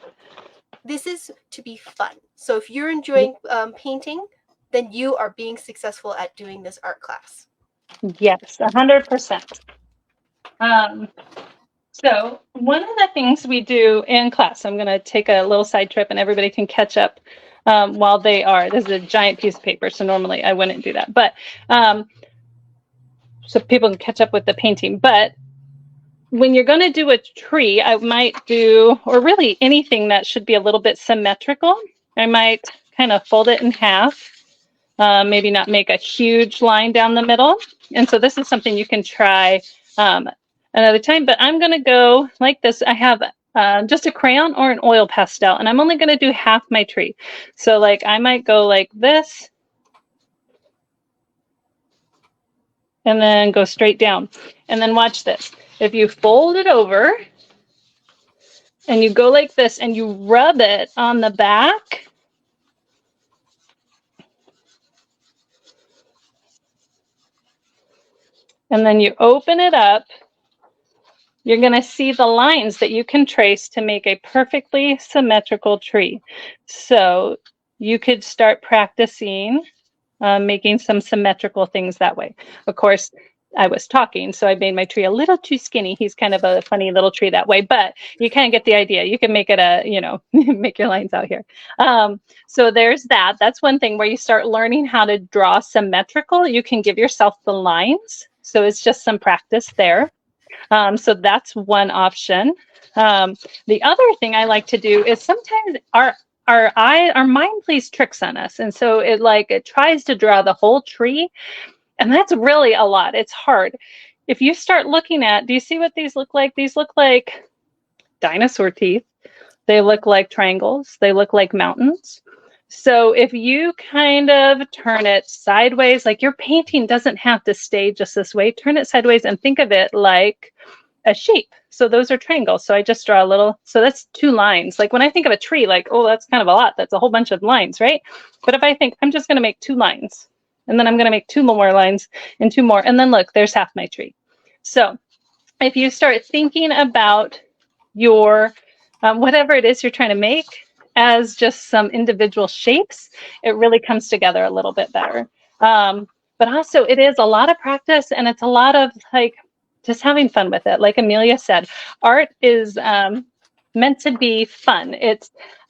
This is to be fun. So if you're enjoying painting, then you are being successful at doing this art class. Yes, 100%. So one of the things we do in class, I'm going to take a little side trip and everybody can catch up while they are. This is a giant piece of paper, so normally I wouldn't do that. But so people can catch up with the painting. But when you're going to do a tree, I might do, or really anything that should be a little bit symmetrical, I might kind of fold it in half, maybe not make a huge line down the middle. And so this is something you can try another time, but I'm going to go like this. I have just a crayon or an oil pastel, and I'm only going to do half my tree. So like I might go like this and then go straight down. And then watch this. If you fold it over and you go like this and you rub it on the back, and then you open it up, you're going to see the lines that you can trace to make a perfectly symmetrical tree. So you could start practicing making some symmetrical things that way. Of course, I was talking, so I made my tree a little too skinny. He's kind of a funny little tree that way, but you kind of get the idea. You can make it a, you know, make your lines out here. So there's that. That's one thing where you start learning how to draw symmetrical. You can give yourself the lines. So it's just some practice there. So that's one option. The other thing I like to do is sometimes our mind plays tricks on us. And so it tries to draw the whole tree. And that's really a lot. It's hard. If you start looking at, do you see what these look like? These look like dinosaur teeth. They look like triangles. They look like mountains. So if you kind of turn it sideways, like your painting doesn't have to stay just this way, turn it sideways and think of it like a shape. So those are triangles. So I just draw a little, so that's 2 lines. Like when I think of a tree, like, oh, that's kind of a lot. That's a whole bunch of lines, right? But if I think I'm just going to make 2 lines, and then I'm going to make 2 more lines and 2 more, and then look, there's half my tree. So if you start thinking about your, whatever it is you're trying to make as just some individual shapes, it really comes together a little bit better. But also it is a lot of practice, and it's a lot of like just having fun with it. Like Amelia said, art is meant to be fun.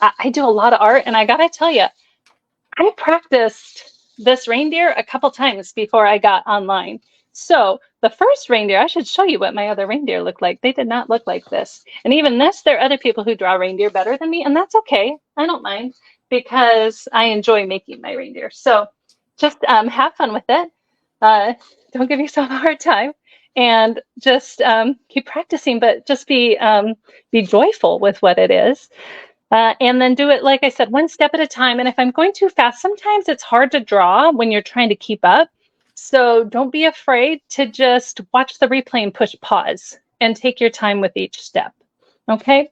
I do a lot of art, and I gotta tell you, I practiced this reindeer a couple times before I got online. So the first reindeer, I should show you what my other reindeer look like. They did not look like this. And even this, there are other people who draw reindeer better than me, and that's okay. I don't mind, because I enjoy making my reindeer. So just have fun with it. Don't give yourself a hard time, and just keep practicing, but just be joyful with what it is. And then do it, like I said, 1 step at a time. And if I'm going too fast, sometimes it's hard to draw when you're trying to keep up. So don't be afraid to just watch the replay and push pause and take your time with each step. Okay.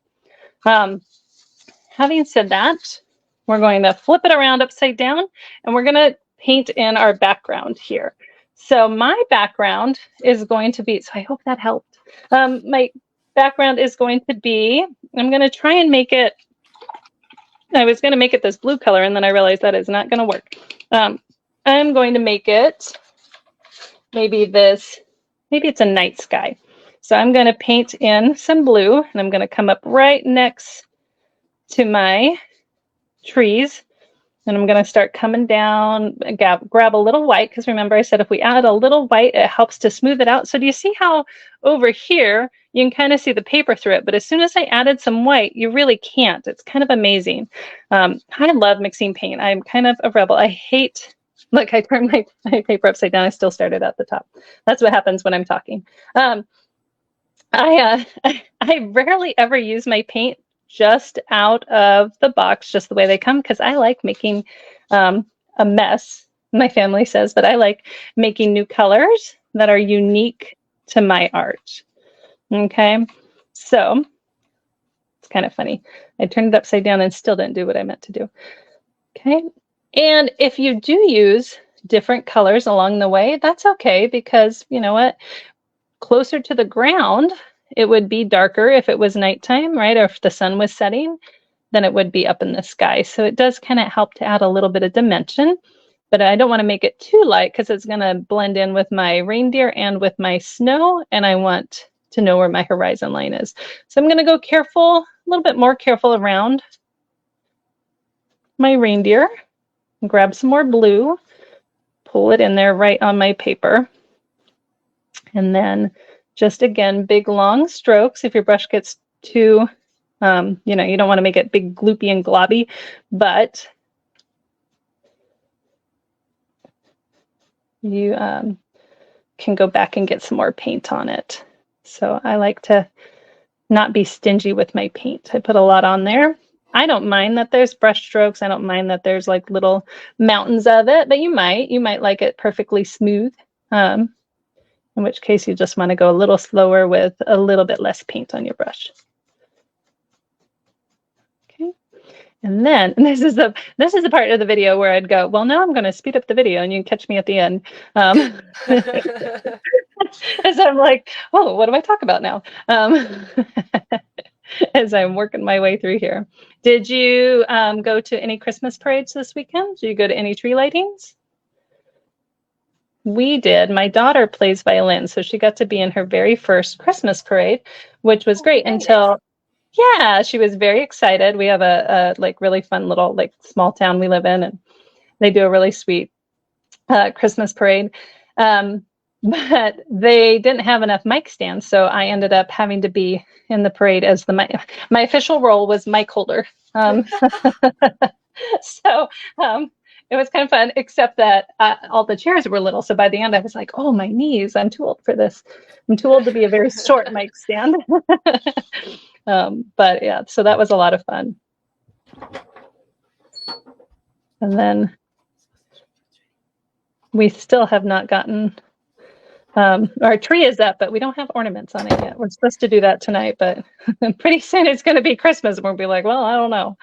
Having said that, we're going to flip it around upside down and we're going to paint in our background here. So my background is going to be, so I hope that helped. My background is going to be, I'm going to try and make it, I was going to make it this blue color and then I realized that is not going to work. I'm going to make it maybe this, maybe it's a night sky. So I'm going to paint in some blue and I'm going to come up right next to my trees. And I'm going to start coming down, grab a little white, because remember I said if we add a little white, it helps to smooth it out. So do you see how over here, you can kind of see the paper through it, but as soon as I added some white, you really can't. It's kind of amazing. I love mixing paint. I'm kind of a rebel. I hate, look, I turned my paper upside down. I still started at the top. That's what happens when I'm talking. I rarely ever use my paint just out of the box, just the way they come, because I like making a mess, my family says, but I like making new colors that are unique to my art. Okay, so it's kind of funny. I turned it upside down and still didn't do what I meant to do. Okay, and if you do use different colors along the way, that's okay, because you know what? Closer to the ground, it would be darker if it was nighttime, right? Or if the sun was setting, then it would be up in the sky. So it does kind of help to add a little bit of dimension, but I don't want to make it too light because it's going to blend in with my reindeer and with my snow, and I want to know where my horizon line is. So I'm going to go careful, a little bit more careful around my reindeer, and grab some more blue, pull it in there right on my paper. And then just again, big long strokes. If your brush gets too, you know, you don't want to make it big, gloopy and globby, but you can go back and get some more paint on it. So I like to not be stingy with my paint. I put a lot on there. I don't mind that there's brush strokes. I don't mind that there's like little mountains of it, but you might like it perfectly smooth. In which case you just want to go a little slower with a little bit less paint on your brush. Okay, and then and this is the part of the video where I'd go, well, now I'm going to speed up the video and you can catch me at the end. As I'm like, oh, what do I talk about now? As I'm working my way through here. Did you go to any Christmas parades this weekend? Did you go to any tree lightings? We did. My daughter plays violin, so she got to be in her very first Christmas parade, which was great until, yeah, she was very excited. We have a like really fun little like small town we live in, and they do a really sweet Christmas parade. But they didn't have enough mic stands, so I ended up having to be in the parade as the mic. My official role was mic holder. So it was kind of fun, except that all the chairs were little. So by the end, I was like, oh, my knees, I'm too old for this. I'm too old to be a very short mic stand. But yeah, so that was a lot of fun. And then we still have not gotten, our tree is up, but we don't have ornaments on it yet. We're supposed to do that tonight, but pretty soon it's going to be Christmas. And we'll be like, well, I don't know.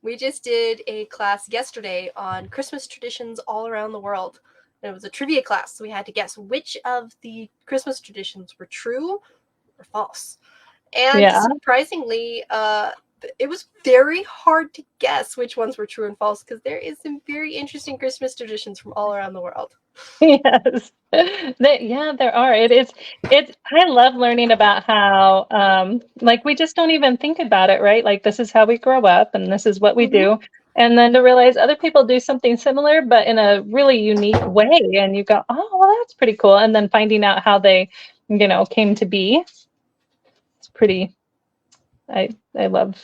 We just did a class yesterday on Christmas traditions all around the world. And it was a trivia class, so we had to guess which of the Christmas traditions were true or false. And surprisingly, it was very hard to guess which ones were true and false because there is some very interesting Christmas traditions from all around the world. Yes, there are. I love learning about how, like, we just don't even think about it, right? Like, this is how we grow up and this is what we do. And then to realize other people do something similar, but in a really unique way. And you go, oh, well, that's pretty cool. And then finding out how they, you know, came to be. It's pretty, I love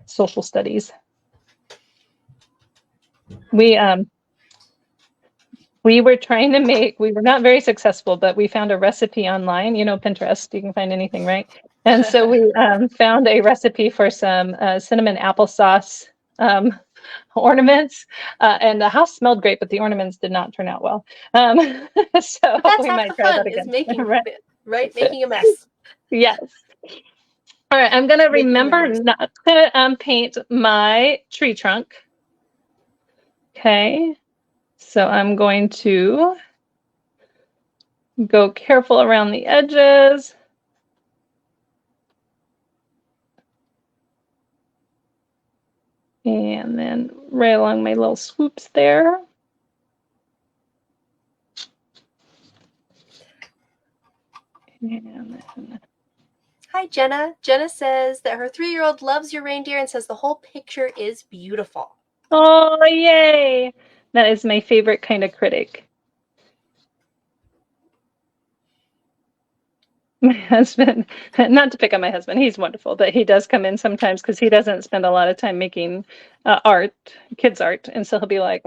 social studies. We were trying to we were not very successful, but we found a recipe online. You know, Pinterest, you can find anything, right? And so we found a recipe for some cinnamon applesauce ornaments, and the house smelled great, but the ornaments did not turn out well. So But that's we half might the try that fun, is again. making Right. it, right? Making a mess. Yes. All right, I'm gonna Making remember memories. not to paint my tree trunk. Okay, so I'm going to go careful around the edges. And then right along my little swoops there. And then... Hi, Jenna. Jenna says that her 3-year-old loves your reindeer and says the whole picture is beautiful. Oh, yay! That is my favorite kind of critic. My husband, not to pick on my husband, he's wonderful, but he does come in sometimes because he doesn't spend a lot of time making art, kids art. And so he'll be like,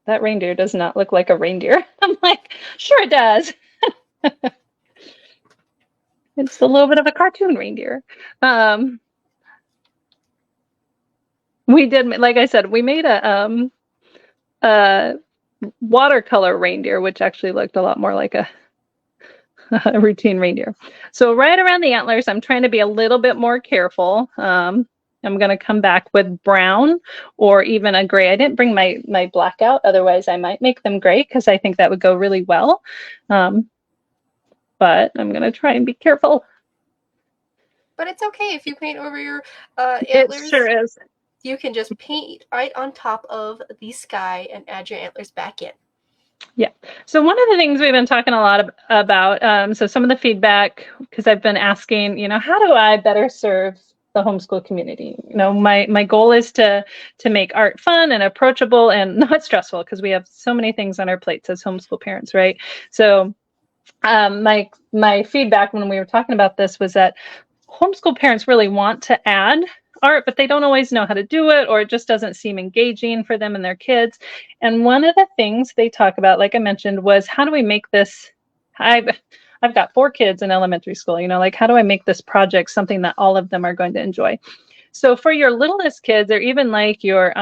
that reindeer does not look like a reindeer. I'm like, sure it does. It's a little bit of a cartoon reindeer. We did, like I said, we made a watercolor reindeer, which actually looked a lot more like a routine reindeer. So right around the antlers, I'm trying to be a little bit more careful. I'm going to come back with brown or even a gray. I didn't bring my black out. Otherwise, I might make them gray because I think that would go really well. But I'm going to try and be careful. But it's okay if you paint over your It antlers. sure is. You can just paint right on top of the sky and add your antlers back in. Yeah. So one of the things we've been talking a lot about, so some of the feedback, because I've been asking, how do I better serve the homeschool community? My goal is to make art fun and approachable and not stressful because we have so many things on our plates as homeschool parents, right? So my feedback when we were talking about this was that homeschool parents really want to add art, but they don't always know how to do it, or it just doesn't seem engaging for them and their kids. And one of the things they talk about, like I mentioned, was how do we make this, I've got 4 kids in elementary school, like how do I make this project something that all of them are going to enjoy? So for your littlest kids, or even like your,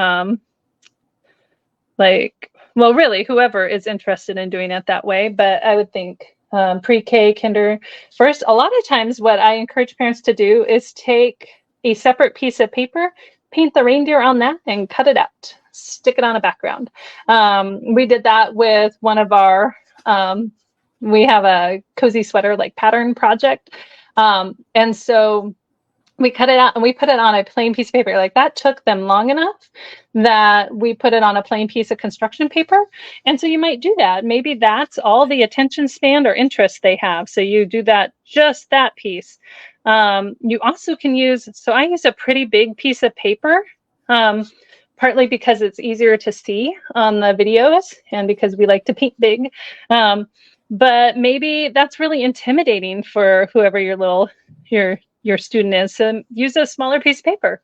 really whoever is interested in doing it that way, but I would think pre-K, kinder, first, a lot of times what I encourage parents to do is take a separate piece of paper, paint the reindeer on that, and cut it out. Stick it on a background. We did that with one of our, we have a cozy sweater like pattern project. And so we cut it out and we put it on a plain piece of paper. Like that took them long enough that we put it on a plain piece of construction paper. And so you might do that. Maybe that's all the attention span or interest they have. So you do that, just that piece. You also can use, so I use a pretty big piece of paper, partly because it's easier to see on the videos and because we like to paint big. But maybe that's really intimidating for whoever your student is. So use a smaller piece of paper,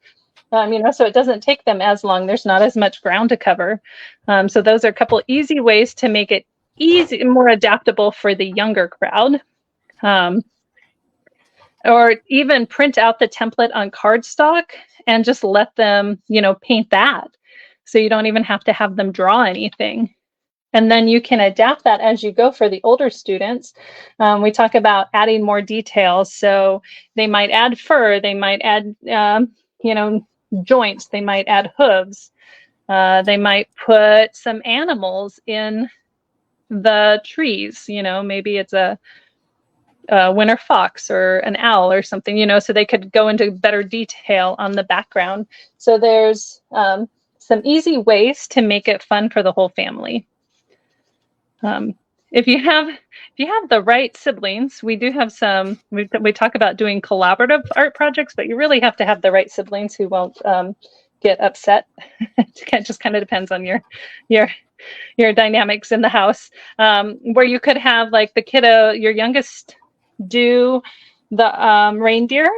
so it doesn't take them as long. There's not as much ground to cover. So those are a couple easy ways to make it easy, more adaptable for the younger crowd. Or even print out the template on cardstock and just let them, paint that. So you don't even have to have them draw anything. And then you can adapt that as you go for the older students. We talk about adding more details. So they might add fur, they might add, joints, they might add hooves. They might put some animals in the trees. Maybe it's a winter fox or an owl or something, so they could go into better detail on the background. So there's some easy ways to make it fun for the whole family. If you have the right siblings, we do have some, we talk about doing collaborative art projects, but you really have to have the right siblings who won't get upset. It just kind of depends on your dynamics in the house, where you could have like the kiddo, your youngest, do the reindeer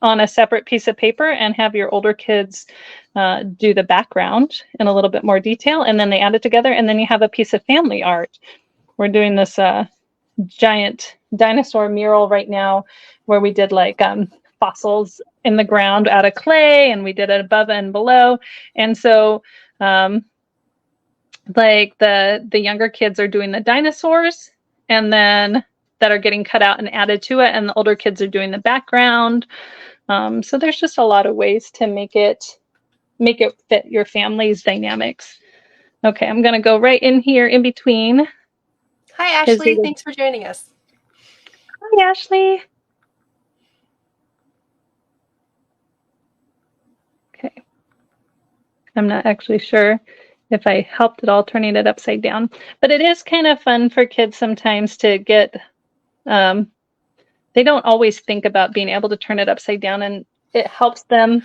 on a separate piece of paper and have your older kids do the background in a little bit more detail, and then they add it together, and then you have a piece of family art. We're doing this giant dinosaur mural right now where we did like fossils in the ground out of clay, and we did it above and below. And so like the younger kids are doing the dinosaurs, and then that are getting cut out and added to it, and the older kids are doing the background. So there's just a lot of ways to make it fit your family's dynamics. Okay, I'm gonna go right in here in between. Hi, Ashley. Thanks for joining us. Hi, Ashley. Okay. I'm not actually sure if I helped at all turning it upside down, but it is kind of fun for kids sometimes to get, they don't always think about being able to turn it upside down, and it helps them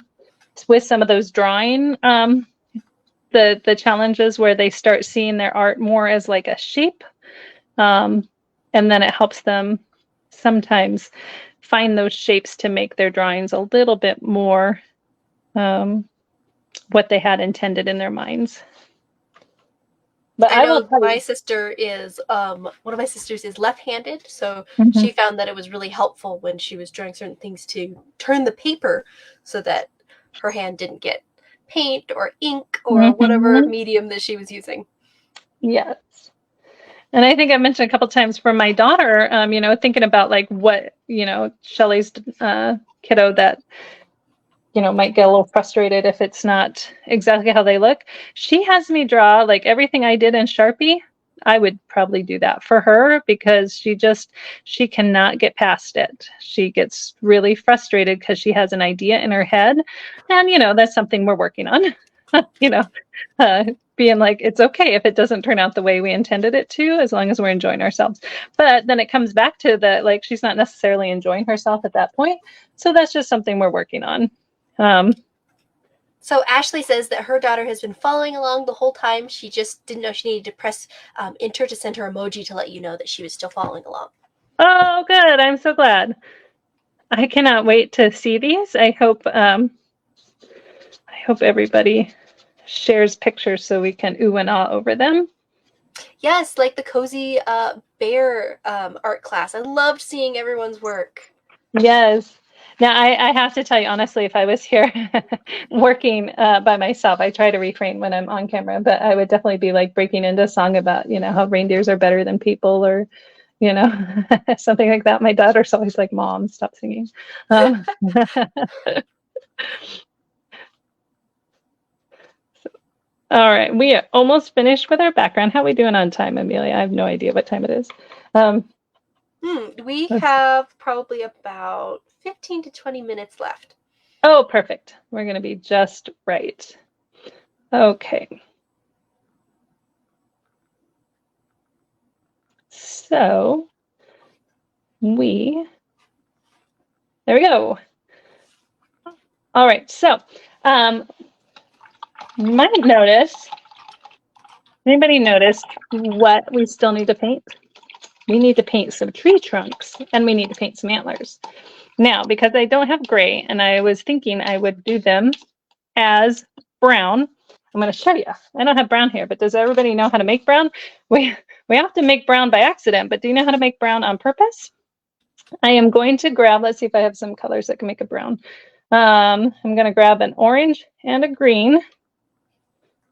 with some of those drawing, the challenges where they start seeing their art more as like a shape. And then it helps them sometimes find those shapes to make their drawings a little bit more what they had intended in their minds. But I know my sister is, one of my sisters is left-handed, so she found that it was really helpful when she was drawing certain things to turn the paper so that her hand didn't get paint or ink or whatever medium that she was using. Yes. And I think I mentioned a couple times for my daughter, you know, thinking about like what, you know, Shelley's kiddo that, you know, might get a little frustrated if it's not exactly how they look. She has me draw like everything I did in Sharpie. I would probably do that for her because she cannot get past it. She gets really frustrated because she has an idea in her head. And, you know, that's something we're working on, you know, being like, it's okay if it doesn't turn out the way we intended it to, as long as we're enjoying ourselves. But then it comes back to that, like, she's not necessarily enjoying herself at that point. So that's just something we're working on. So Ashley says that her daughter has been following along the whole time. She just didn't know she needed to press enter to send her emoji to let you know that she was still following along. Oh, good. I'm so glad. I cannot wait to see these. I hope everybody shares pictures so we can ooh and ah over them. Yes, like the cozy bear art class. I loved seeing everyone's work. Yes. Now, I have to tell you, honestly, if I was here working by myself, I try to refrain when I'm on camera, but I would definitely be like breaking into a song about, you know, how reindeers are better than people, or, you know, something like that. My daughter's always like, Mom, stop singing. All right, we are almost finished with our background. How are we doing on time, Amelia? I have no idea what time it is. We have probably about 15 to 20 minutes left. Oh, perfect. We're going to be just right. Okay. So there we go. All right. So you might notice, anybody noticed what we still need to paint? We need to paint some tree trunks, and we need to paint some antlers. Now, because I don't have gray, and I was thinking I would do them as brown, I'm going to show you. I don't have brown here, but does everybody know how to make brown? We often make brown by accident, but do you know how to make brown on purpose? I am going to grab, let's see if I have some colors that can make a brown. I'm going to grab an orange and a green,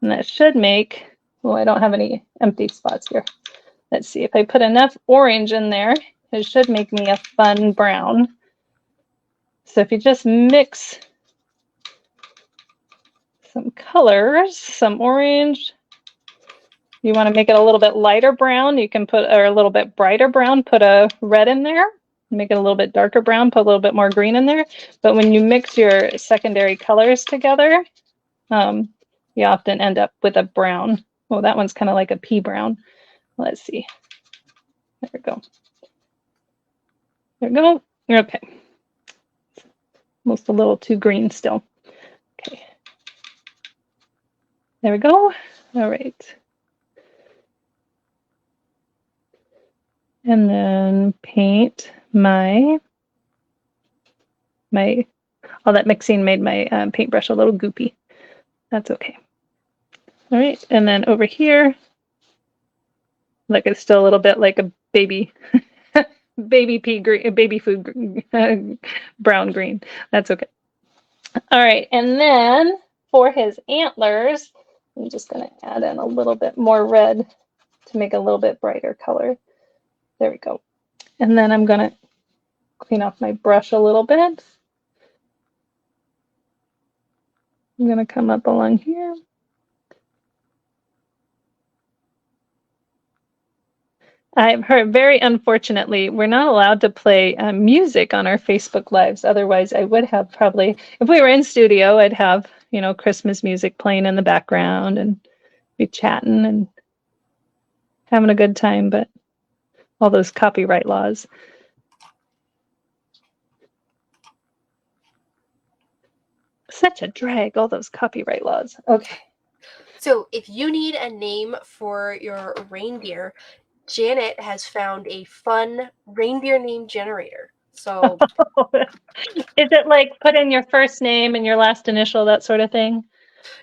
and that should make, oh, I don't have any empty spots here. Let's see, if I put enough orange in there, it should make me a fun brown. So if you just mix some colors, some orange, you want to make it a little bit lighter brown, you can put, or a little bit brighter brown, put a red in there. Make it a little bit darker brown, put a little bit more green in there. But when you mix your secondary colors together, you often end up with a brown. Oh, that one's kind of like a pea brown. Let's see. There we go. There we go. Okay. Almost a little too green still. Okay. There we go. All right. And then paint my, all that mixing made my paintbrush a little goopy. That's okay. All right. And then over here, look, it's still a little bit like a baby baby pea green, baby food brown green. That's okay. All right, and then for his antlers, I'm just going to add in a little bit more red to make a little bit brighter color. There we go. And then I'm going to clean off my brush a little bit. I'm going to come up along here. I've heard, very unfortunately, we're not allowed to play music on our Facebook Lives. Otherwise, I would have probably, if we were in studio, I'd have, Christmas music playing in the background and be chatting and having a good time, but all those copyright laws. Such a drag, all those copyright laws. Okay. So if you need a name for your reindeer, Janet has found a fun reindeer name generator. So Is it like put in your first name and your last initial, that sort of thing?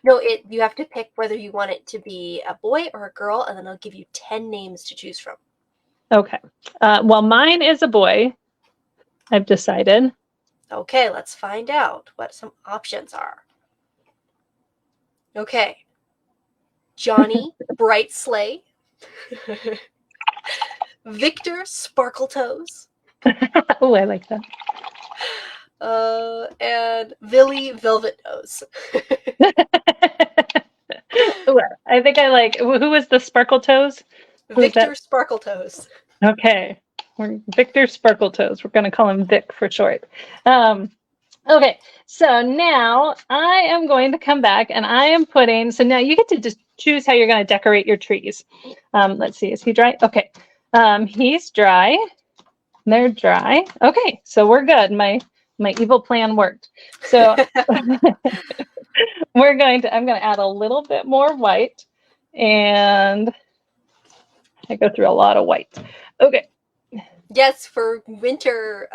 no, you have to pick whether you want it to be a boy or a girl, and then it'll give you 10 names to choose from. Okay. Well, mine is a boy, I've decided. Okay, let's find out what some options are. Okay. Johnny Bright Sleigh. Victor Sparkletoes. Oh, I like that. And Billy Velvet Nose. Ooh, I think I like, who was the Sparkle Toes? Victor Sparkletoes. Okay. Victor Sparkletoes. We're going to call him Vic for short. Okay, so now I am going to come back and I am putting, so now you get to just choose how you're going to decorate your trees. Let's see, is he dry? Okay, he's dry. They're dry. Okay, so we're good. My evil plan worked. So I'm going to add a little bit more white, and I go through a lot of white. Okay. Yes, for winter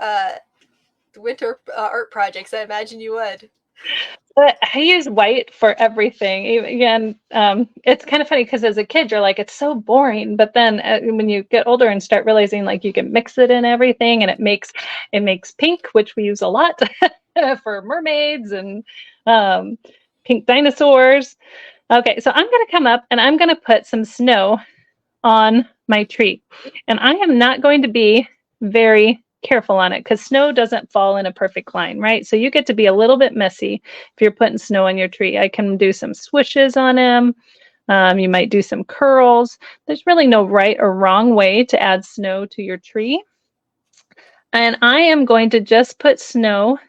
art projects, I imagine you would. But I use white for everything. Again, it's kind of funny because as a kid, you're like, it's so boring. But then when you get older and start realizing like you can mix it in everything, and it makes pink, which we use a lot for mermaids and pink dinosaurs. Okay, so I'm going to come up and I'm going to put some snow on my tree. And I am not going to be very careful on it because snow doesn't fall in a perfect line, right? So you get to be a little bit messy if you're putting snow on your tree. I can do some swishes on him. You might do some curls. There's really no right or wrong way to add snow to your tree. And I am going to just put snow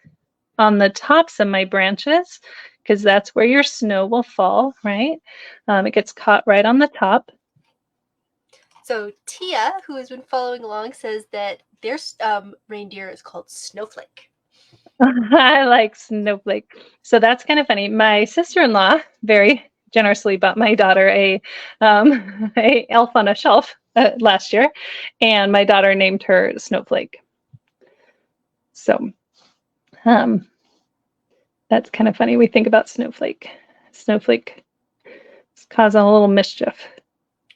on the tops of my branches because that's where your snow will fall, right? It gets caught right on the top. So Tia, who has been following along, says that their reindeer is called Snowflake. I like Snowflake. So that's kind of funny. My sister-in-law very generously bought my daughter a elf on a shelf last year, and my daughter named her Snowflake. So that's kind of funny. We think about Snowflake. Snowflake was causing a little mischief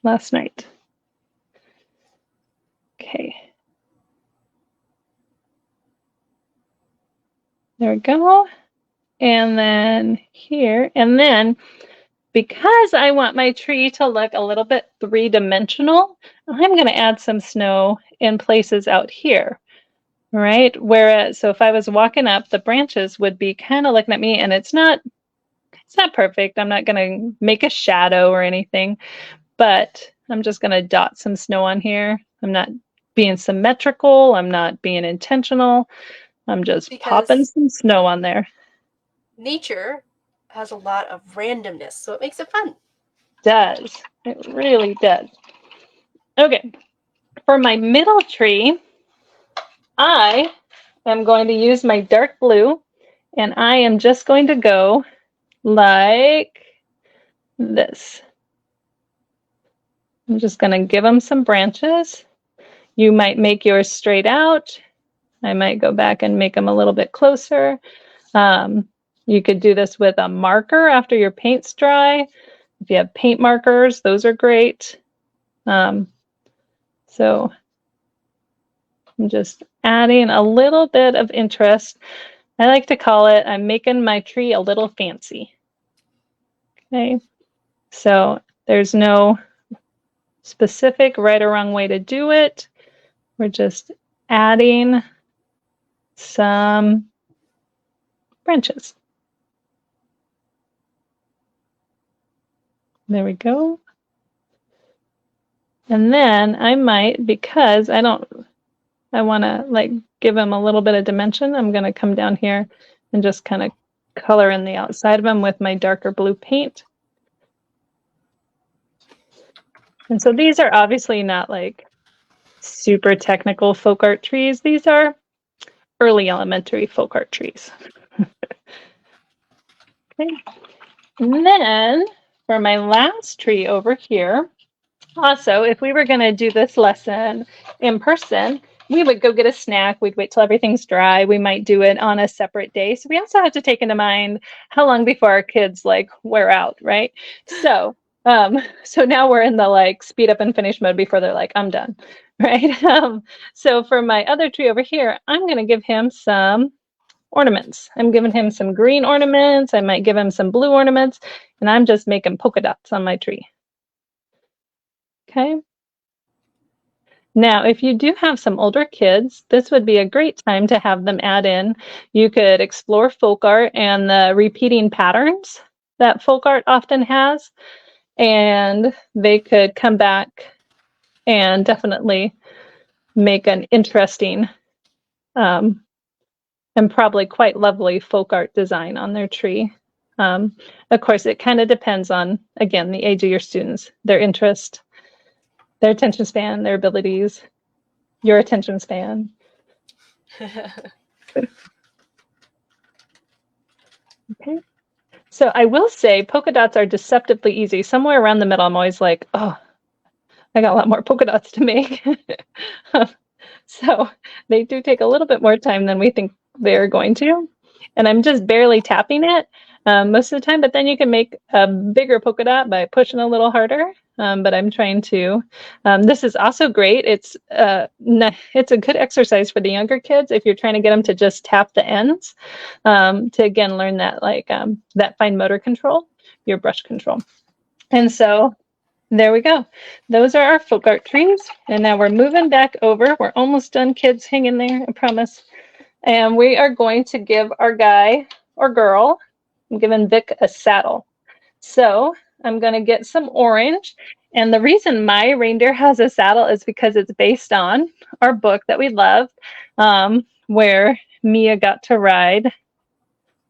last night. Okay. There we go. And then here, and then because I want my tree to look a little bit three-dimensional, I'm going to add some snow in places out here, right? Whereas, so if I was walking up, the branches would be kind of looking at me, and it's not perfect. I'm not going to make a shadow or anything, but I'm just going to dot some snow on here. I'm not being symmetrical. I'm not being intentional. I'm just popping some snow on there. Nature has a lot of randomness, so it makes it fun. Does. It really does. Okay. For my middle tree, I am going to use my dark blue, and I am just going to go like this. I'm just going to give them some branches. You might make yours straight out. I might go back and make them a little bit closer. You could do this with a marker after your paint's dry. If you have paint markers, those are great. So I'm just adding a little bit of interest. I like to call it, I'm making my tree a little fancy. Okay, so there's no specific right or wrong way to do it. We're just adding some branches. There we go. And then I might, because I want to like give them a little bit of dimension, I'm going to come down here and just kind of color in the outside of them with my darker blue paint. And so these are obviously not like super technical folk art trees. These are early elementary folk art trees. Okay. And then for my last tree over here, also, if we were going to do this lesson in person, we would go get a snack. We'd wait till everything's dry. We might do it on a separate day. So we also have to take into mind how long before our kids like wear out, right? So, so now we're in the like speed up and finish mode before they're like, I'm done, right? So for my other tree over here, I'm going to give him some ornaments. I'm giving him some green ornaments. I might give him some blue ornaments, and I'm just making polka dots on my tree. Okay. Now, if you do have some older kids, this would be a great time to have them add in. You could explore folk art and the repeating patterns that folk art often has, and they could come back and definitely make an interesting and probably quite lovely folk art design on their tree. Of course, it kind of depends on, again, the age of your students, their interest, their attention span, their abilities, your attention span. Okay. So I will say polka dots are deceptively easy. Somewhere around the middle, I'm always like, oh, I got a lot more polka dots to make. So they do take a little bit more time than we think they're going to. And I'm just barely tapping it most of the time, but then you can make a bigger polka dot by pushing a little harder. But I'm trying to. This is also great. It's a good exercise for the younger kids if you're trying to get them to just tap the ends to again learn that like that fine motor control, your brush control. And so there we go. Those are our folk art trees. And now we're moving back over. We're almost done, kids. Hang in there, I promise. And we are going to give our guy or girl, I'm giving Vic a saddle. So I'm going to get some orange. And the reason my reindeer has a saddle is because it's based on our book that we love, where Mia got to ride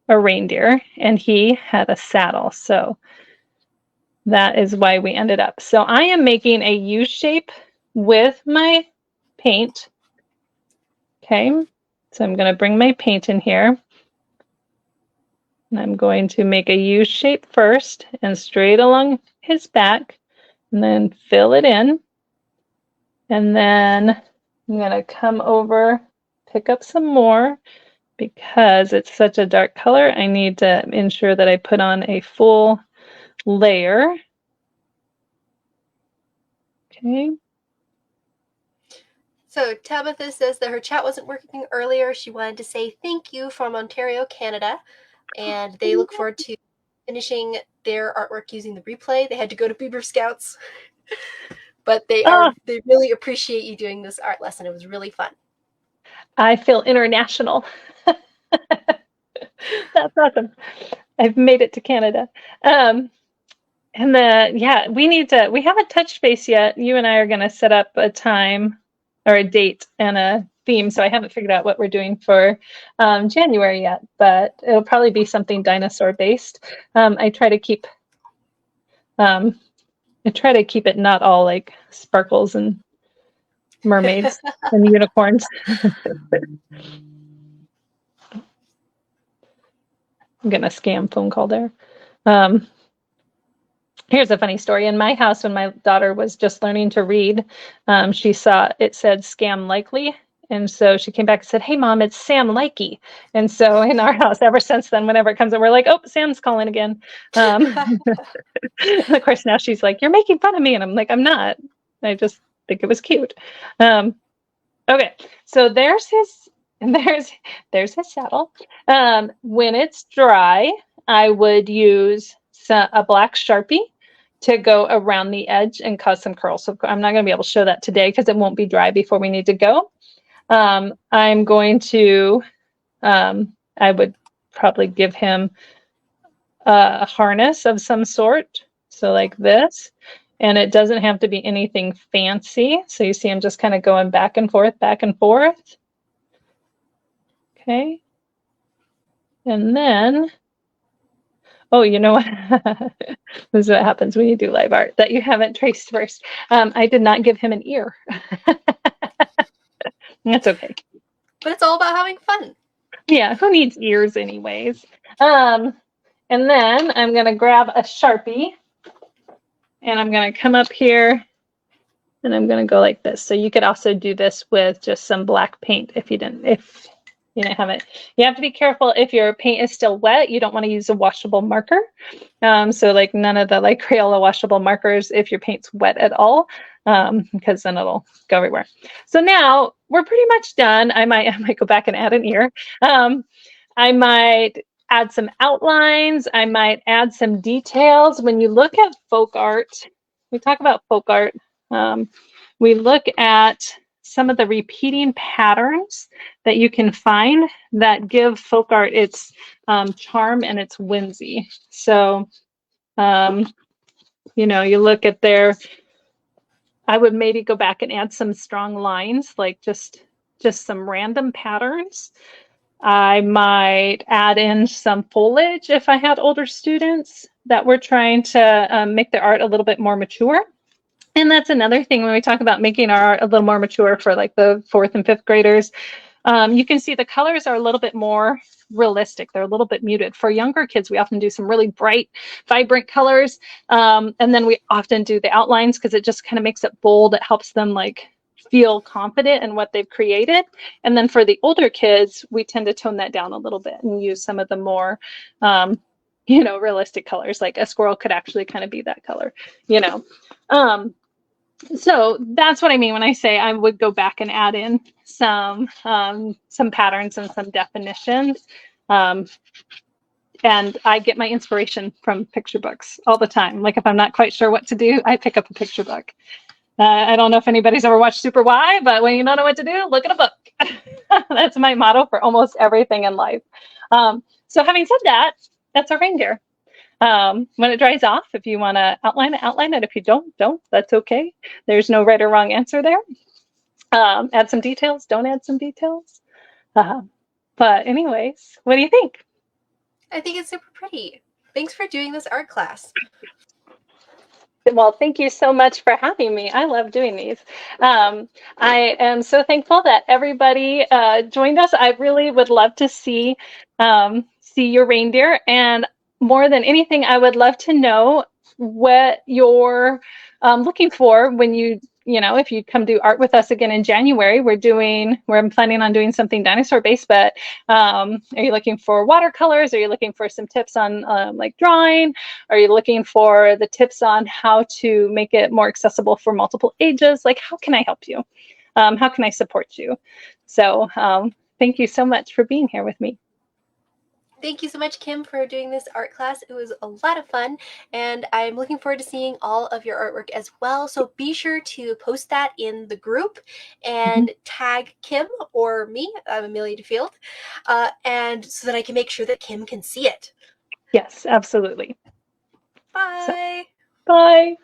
a reindeer and he had a saddle. So that is why we ended up. So I am making a U shape with my paint. Okay, so I'm going to bring my paint in here. And I'm going to make a U shape first and straight along his back, and then fill it in. And then I'm going to come over, pick up some more. Because it's such a dark color, I need to ensure that I put on a full layer. Okay. So Tabitha says that her chat wasn't working earlier. She wanted to say thank you from Ontario, Canada, and they look forward to finishing their artwork using the replay. They had to go to Beaver Scouts, but they really appreciate you doing this art lesson. It was really fun. I feel international. That's awesome. I've made it to Canada. And we haven't touched base yet. You and I are going to set up a time or a date and a theme. So I haven't figured out what we're doing for January yet, but it'll probably be something dinosaur based. I try to keep it not all like sparkles and mermaids and unicorns. I'm getting a scam phone call there. Here's a funny story. In my house, when my daughter was just learning to read, she saw it said scam likely. And so she came back and said, hey, Mom, it's Sam Likey. And so in our house, ever since then, whenever it comes in, we're like, oh, Sam's calling again. Of course, now she's like, you're making fun of me. And I'm like, I'm not. I just think it was cute. Okay, so there's his And there's his saddle. When it's dry, I would use a black Sharpie to go around the edge and cause some curls. So I'm not going to be able to show that today because it won't be dry before we need to go. I'm going to, I would probably give him a harness of some sort. So like this. And it doesn't have to be anything fancy. So you see I'm just kind of going back and forth, back and forth. Okay. And then, oh, you know what? This is what happens when you do live art that you haven't traced first. I did not give him an ear. That's okay. But it's all about having fun. Yeah, who needs ears anyways? And then I'm going to grab a Sharpie and I'm going to come up here and I'm going to go like this. So you could also do this with just some black paint if you didn't have it. You have to be careful if your paint is still wet. You don't want to use a washable marker. So like none of the like Crayola washable markers if your paint's wet at all, because then it'll go everywhere. So now we're pretty much done. I might go back and add an ear. I might add some outlines. I might add some details. When you look at folk art, we talk about folk art. We look at some of the repeating patterns that you can find that give folk art its charm and its whimsy. So, you look at I would maybe go back and add some strong lines, like just some random patterns. I might add in some foliage if I had older students that were trying to make their art a little bit more mature. And that's another thing when we talk about making our art a little more mature for like the 4th and 5th graders. You can see the colors are a little bit more realistic. They're a little bit muted. For younger kids, we often do some really bright, vibrant colors. And then we often do the outlines because it just kind of makes it bold. It helps them like feel confident in what they've created. And then for the older kids, we tend to tone that down a little bit and use some of the more, realistic colors. Like a squirrel could actually kind of be that color, So that's what I mean when I say I would go back and add in some patterns and some definitions. And I get my inspiration from picture books all the time. Like if I'm not quite sure what to do, I pick up a picture book. I don't know if anybody's ever watched Super Why, but when you don't know what to do, look at a book. That's my motto for almost everything in life. So having said that, that's our reindeer. When it dries off, if you want to outline it. If you don't, that's okay. There's no right or wrong answer there. Add some details, don't add some details. But anyways, what do you think? I think it's super pretty. Thanks for doing this art class. Well, thank you so much for having me. I love doing these. I am so thankful that everybody joined us. I really would love to see your reindeer, and more than anything, I would love to know what you're looking for when if you come do art with us again in January. I'm planning on doing something dinosaur based, but are you looking for watercolors? Are you looking for some tips on like drawing? Are you looking for the tips on how to make it more accessible for multiple ages? Like, how can I help you? How can I support you? So thank you so much for being here with me. Thank you so much, Kim, for doing this art class. It was a lot of fun, and I'm looking forward to seeing all of your artwork as well. So be sure to post that in the group and tag Kim or me, I'm Amelia DeField, and so that I can make sure that Kim can see it. Yes, absolutely. Bye. So, bye.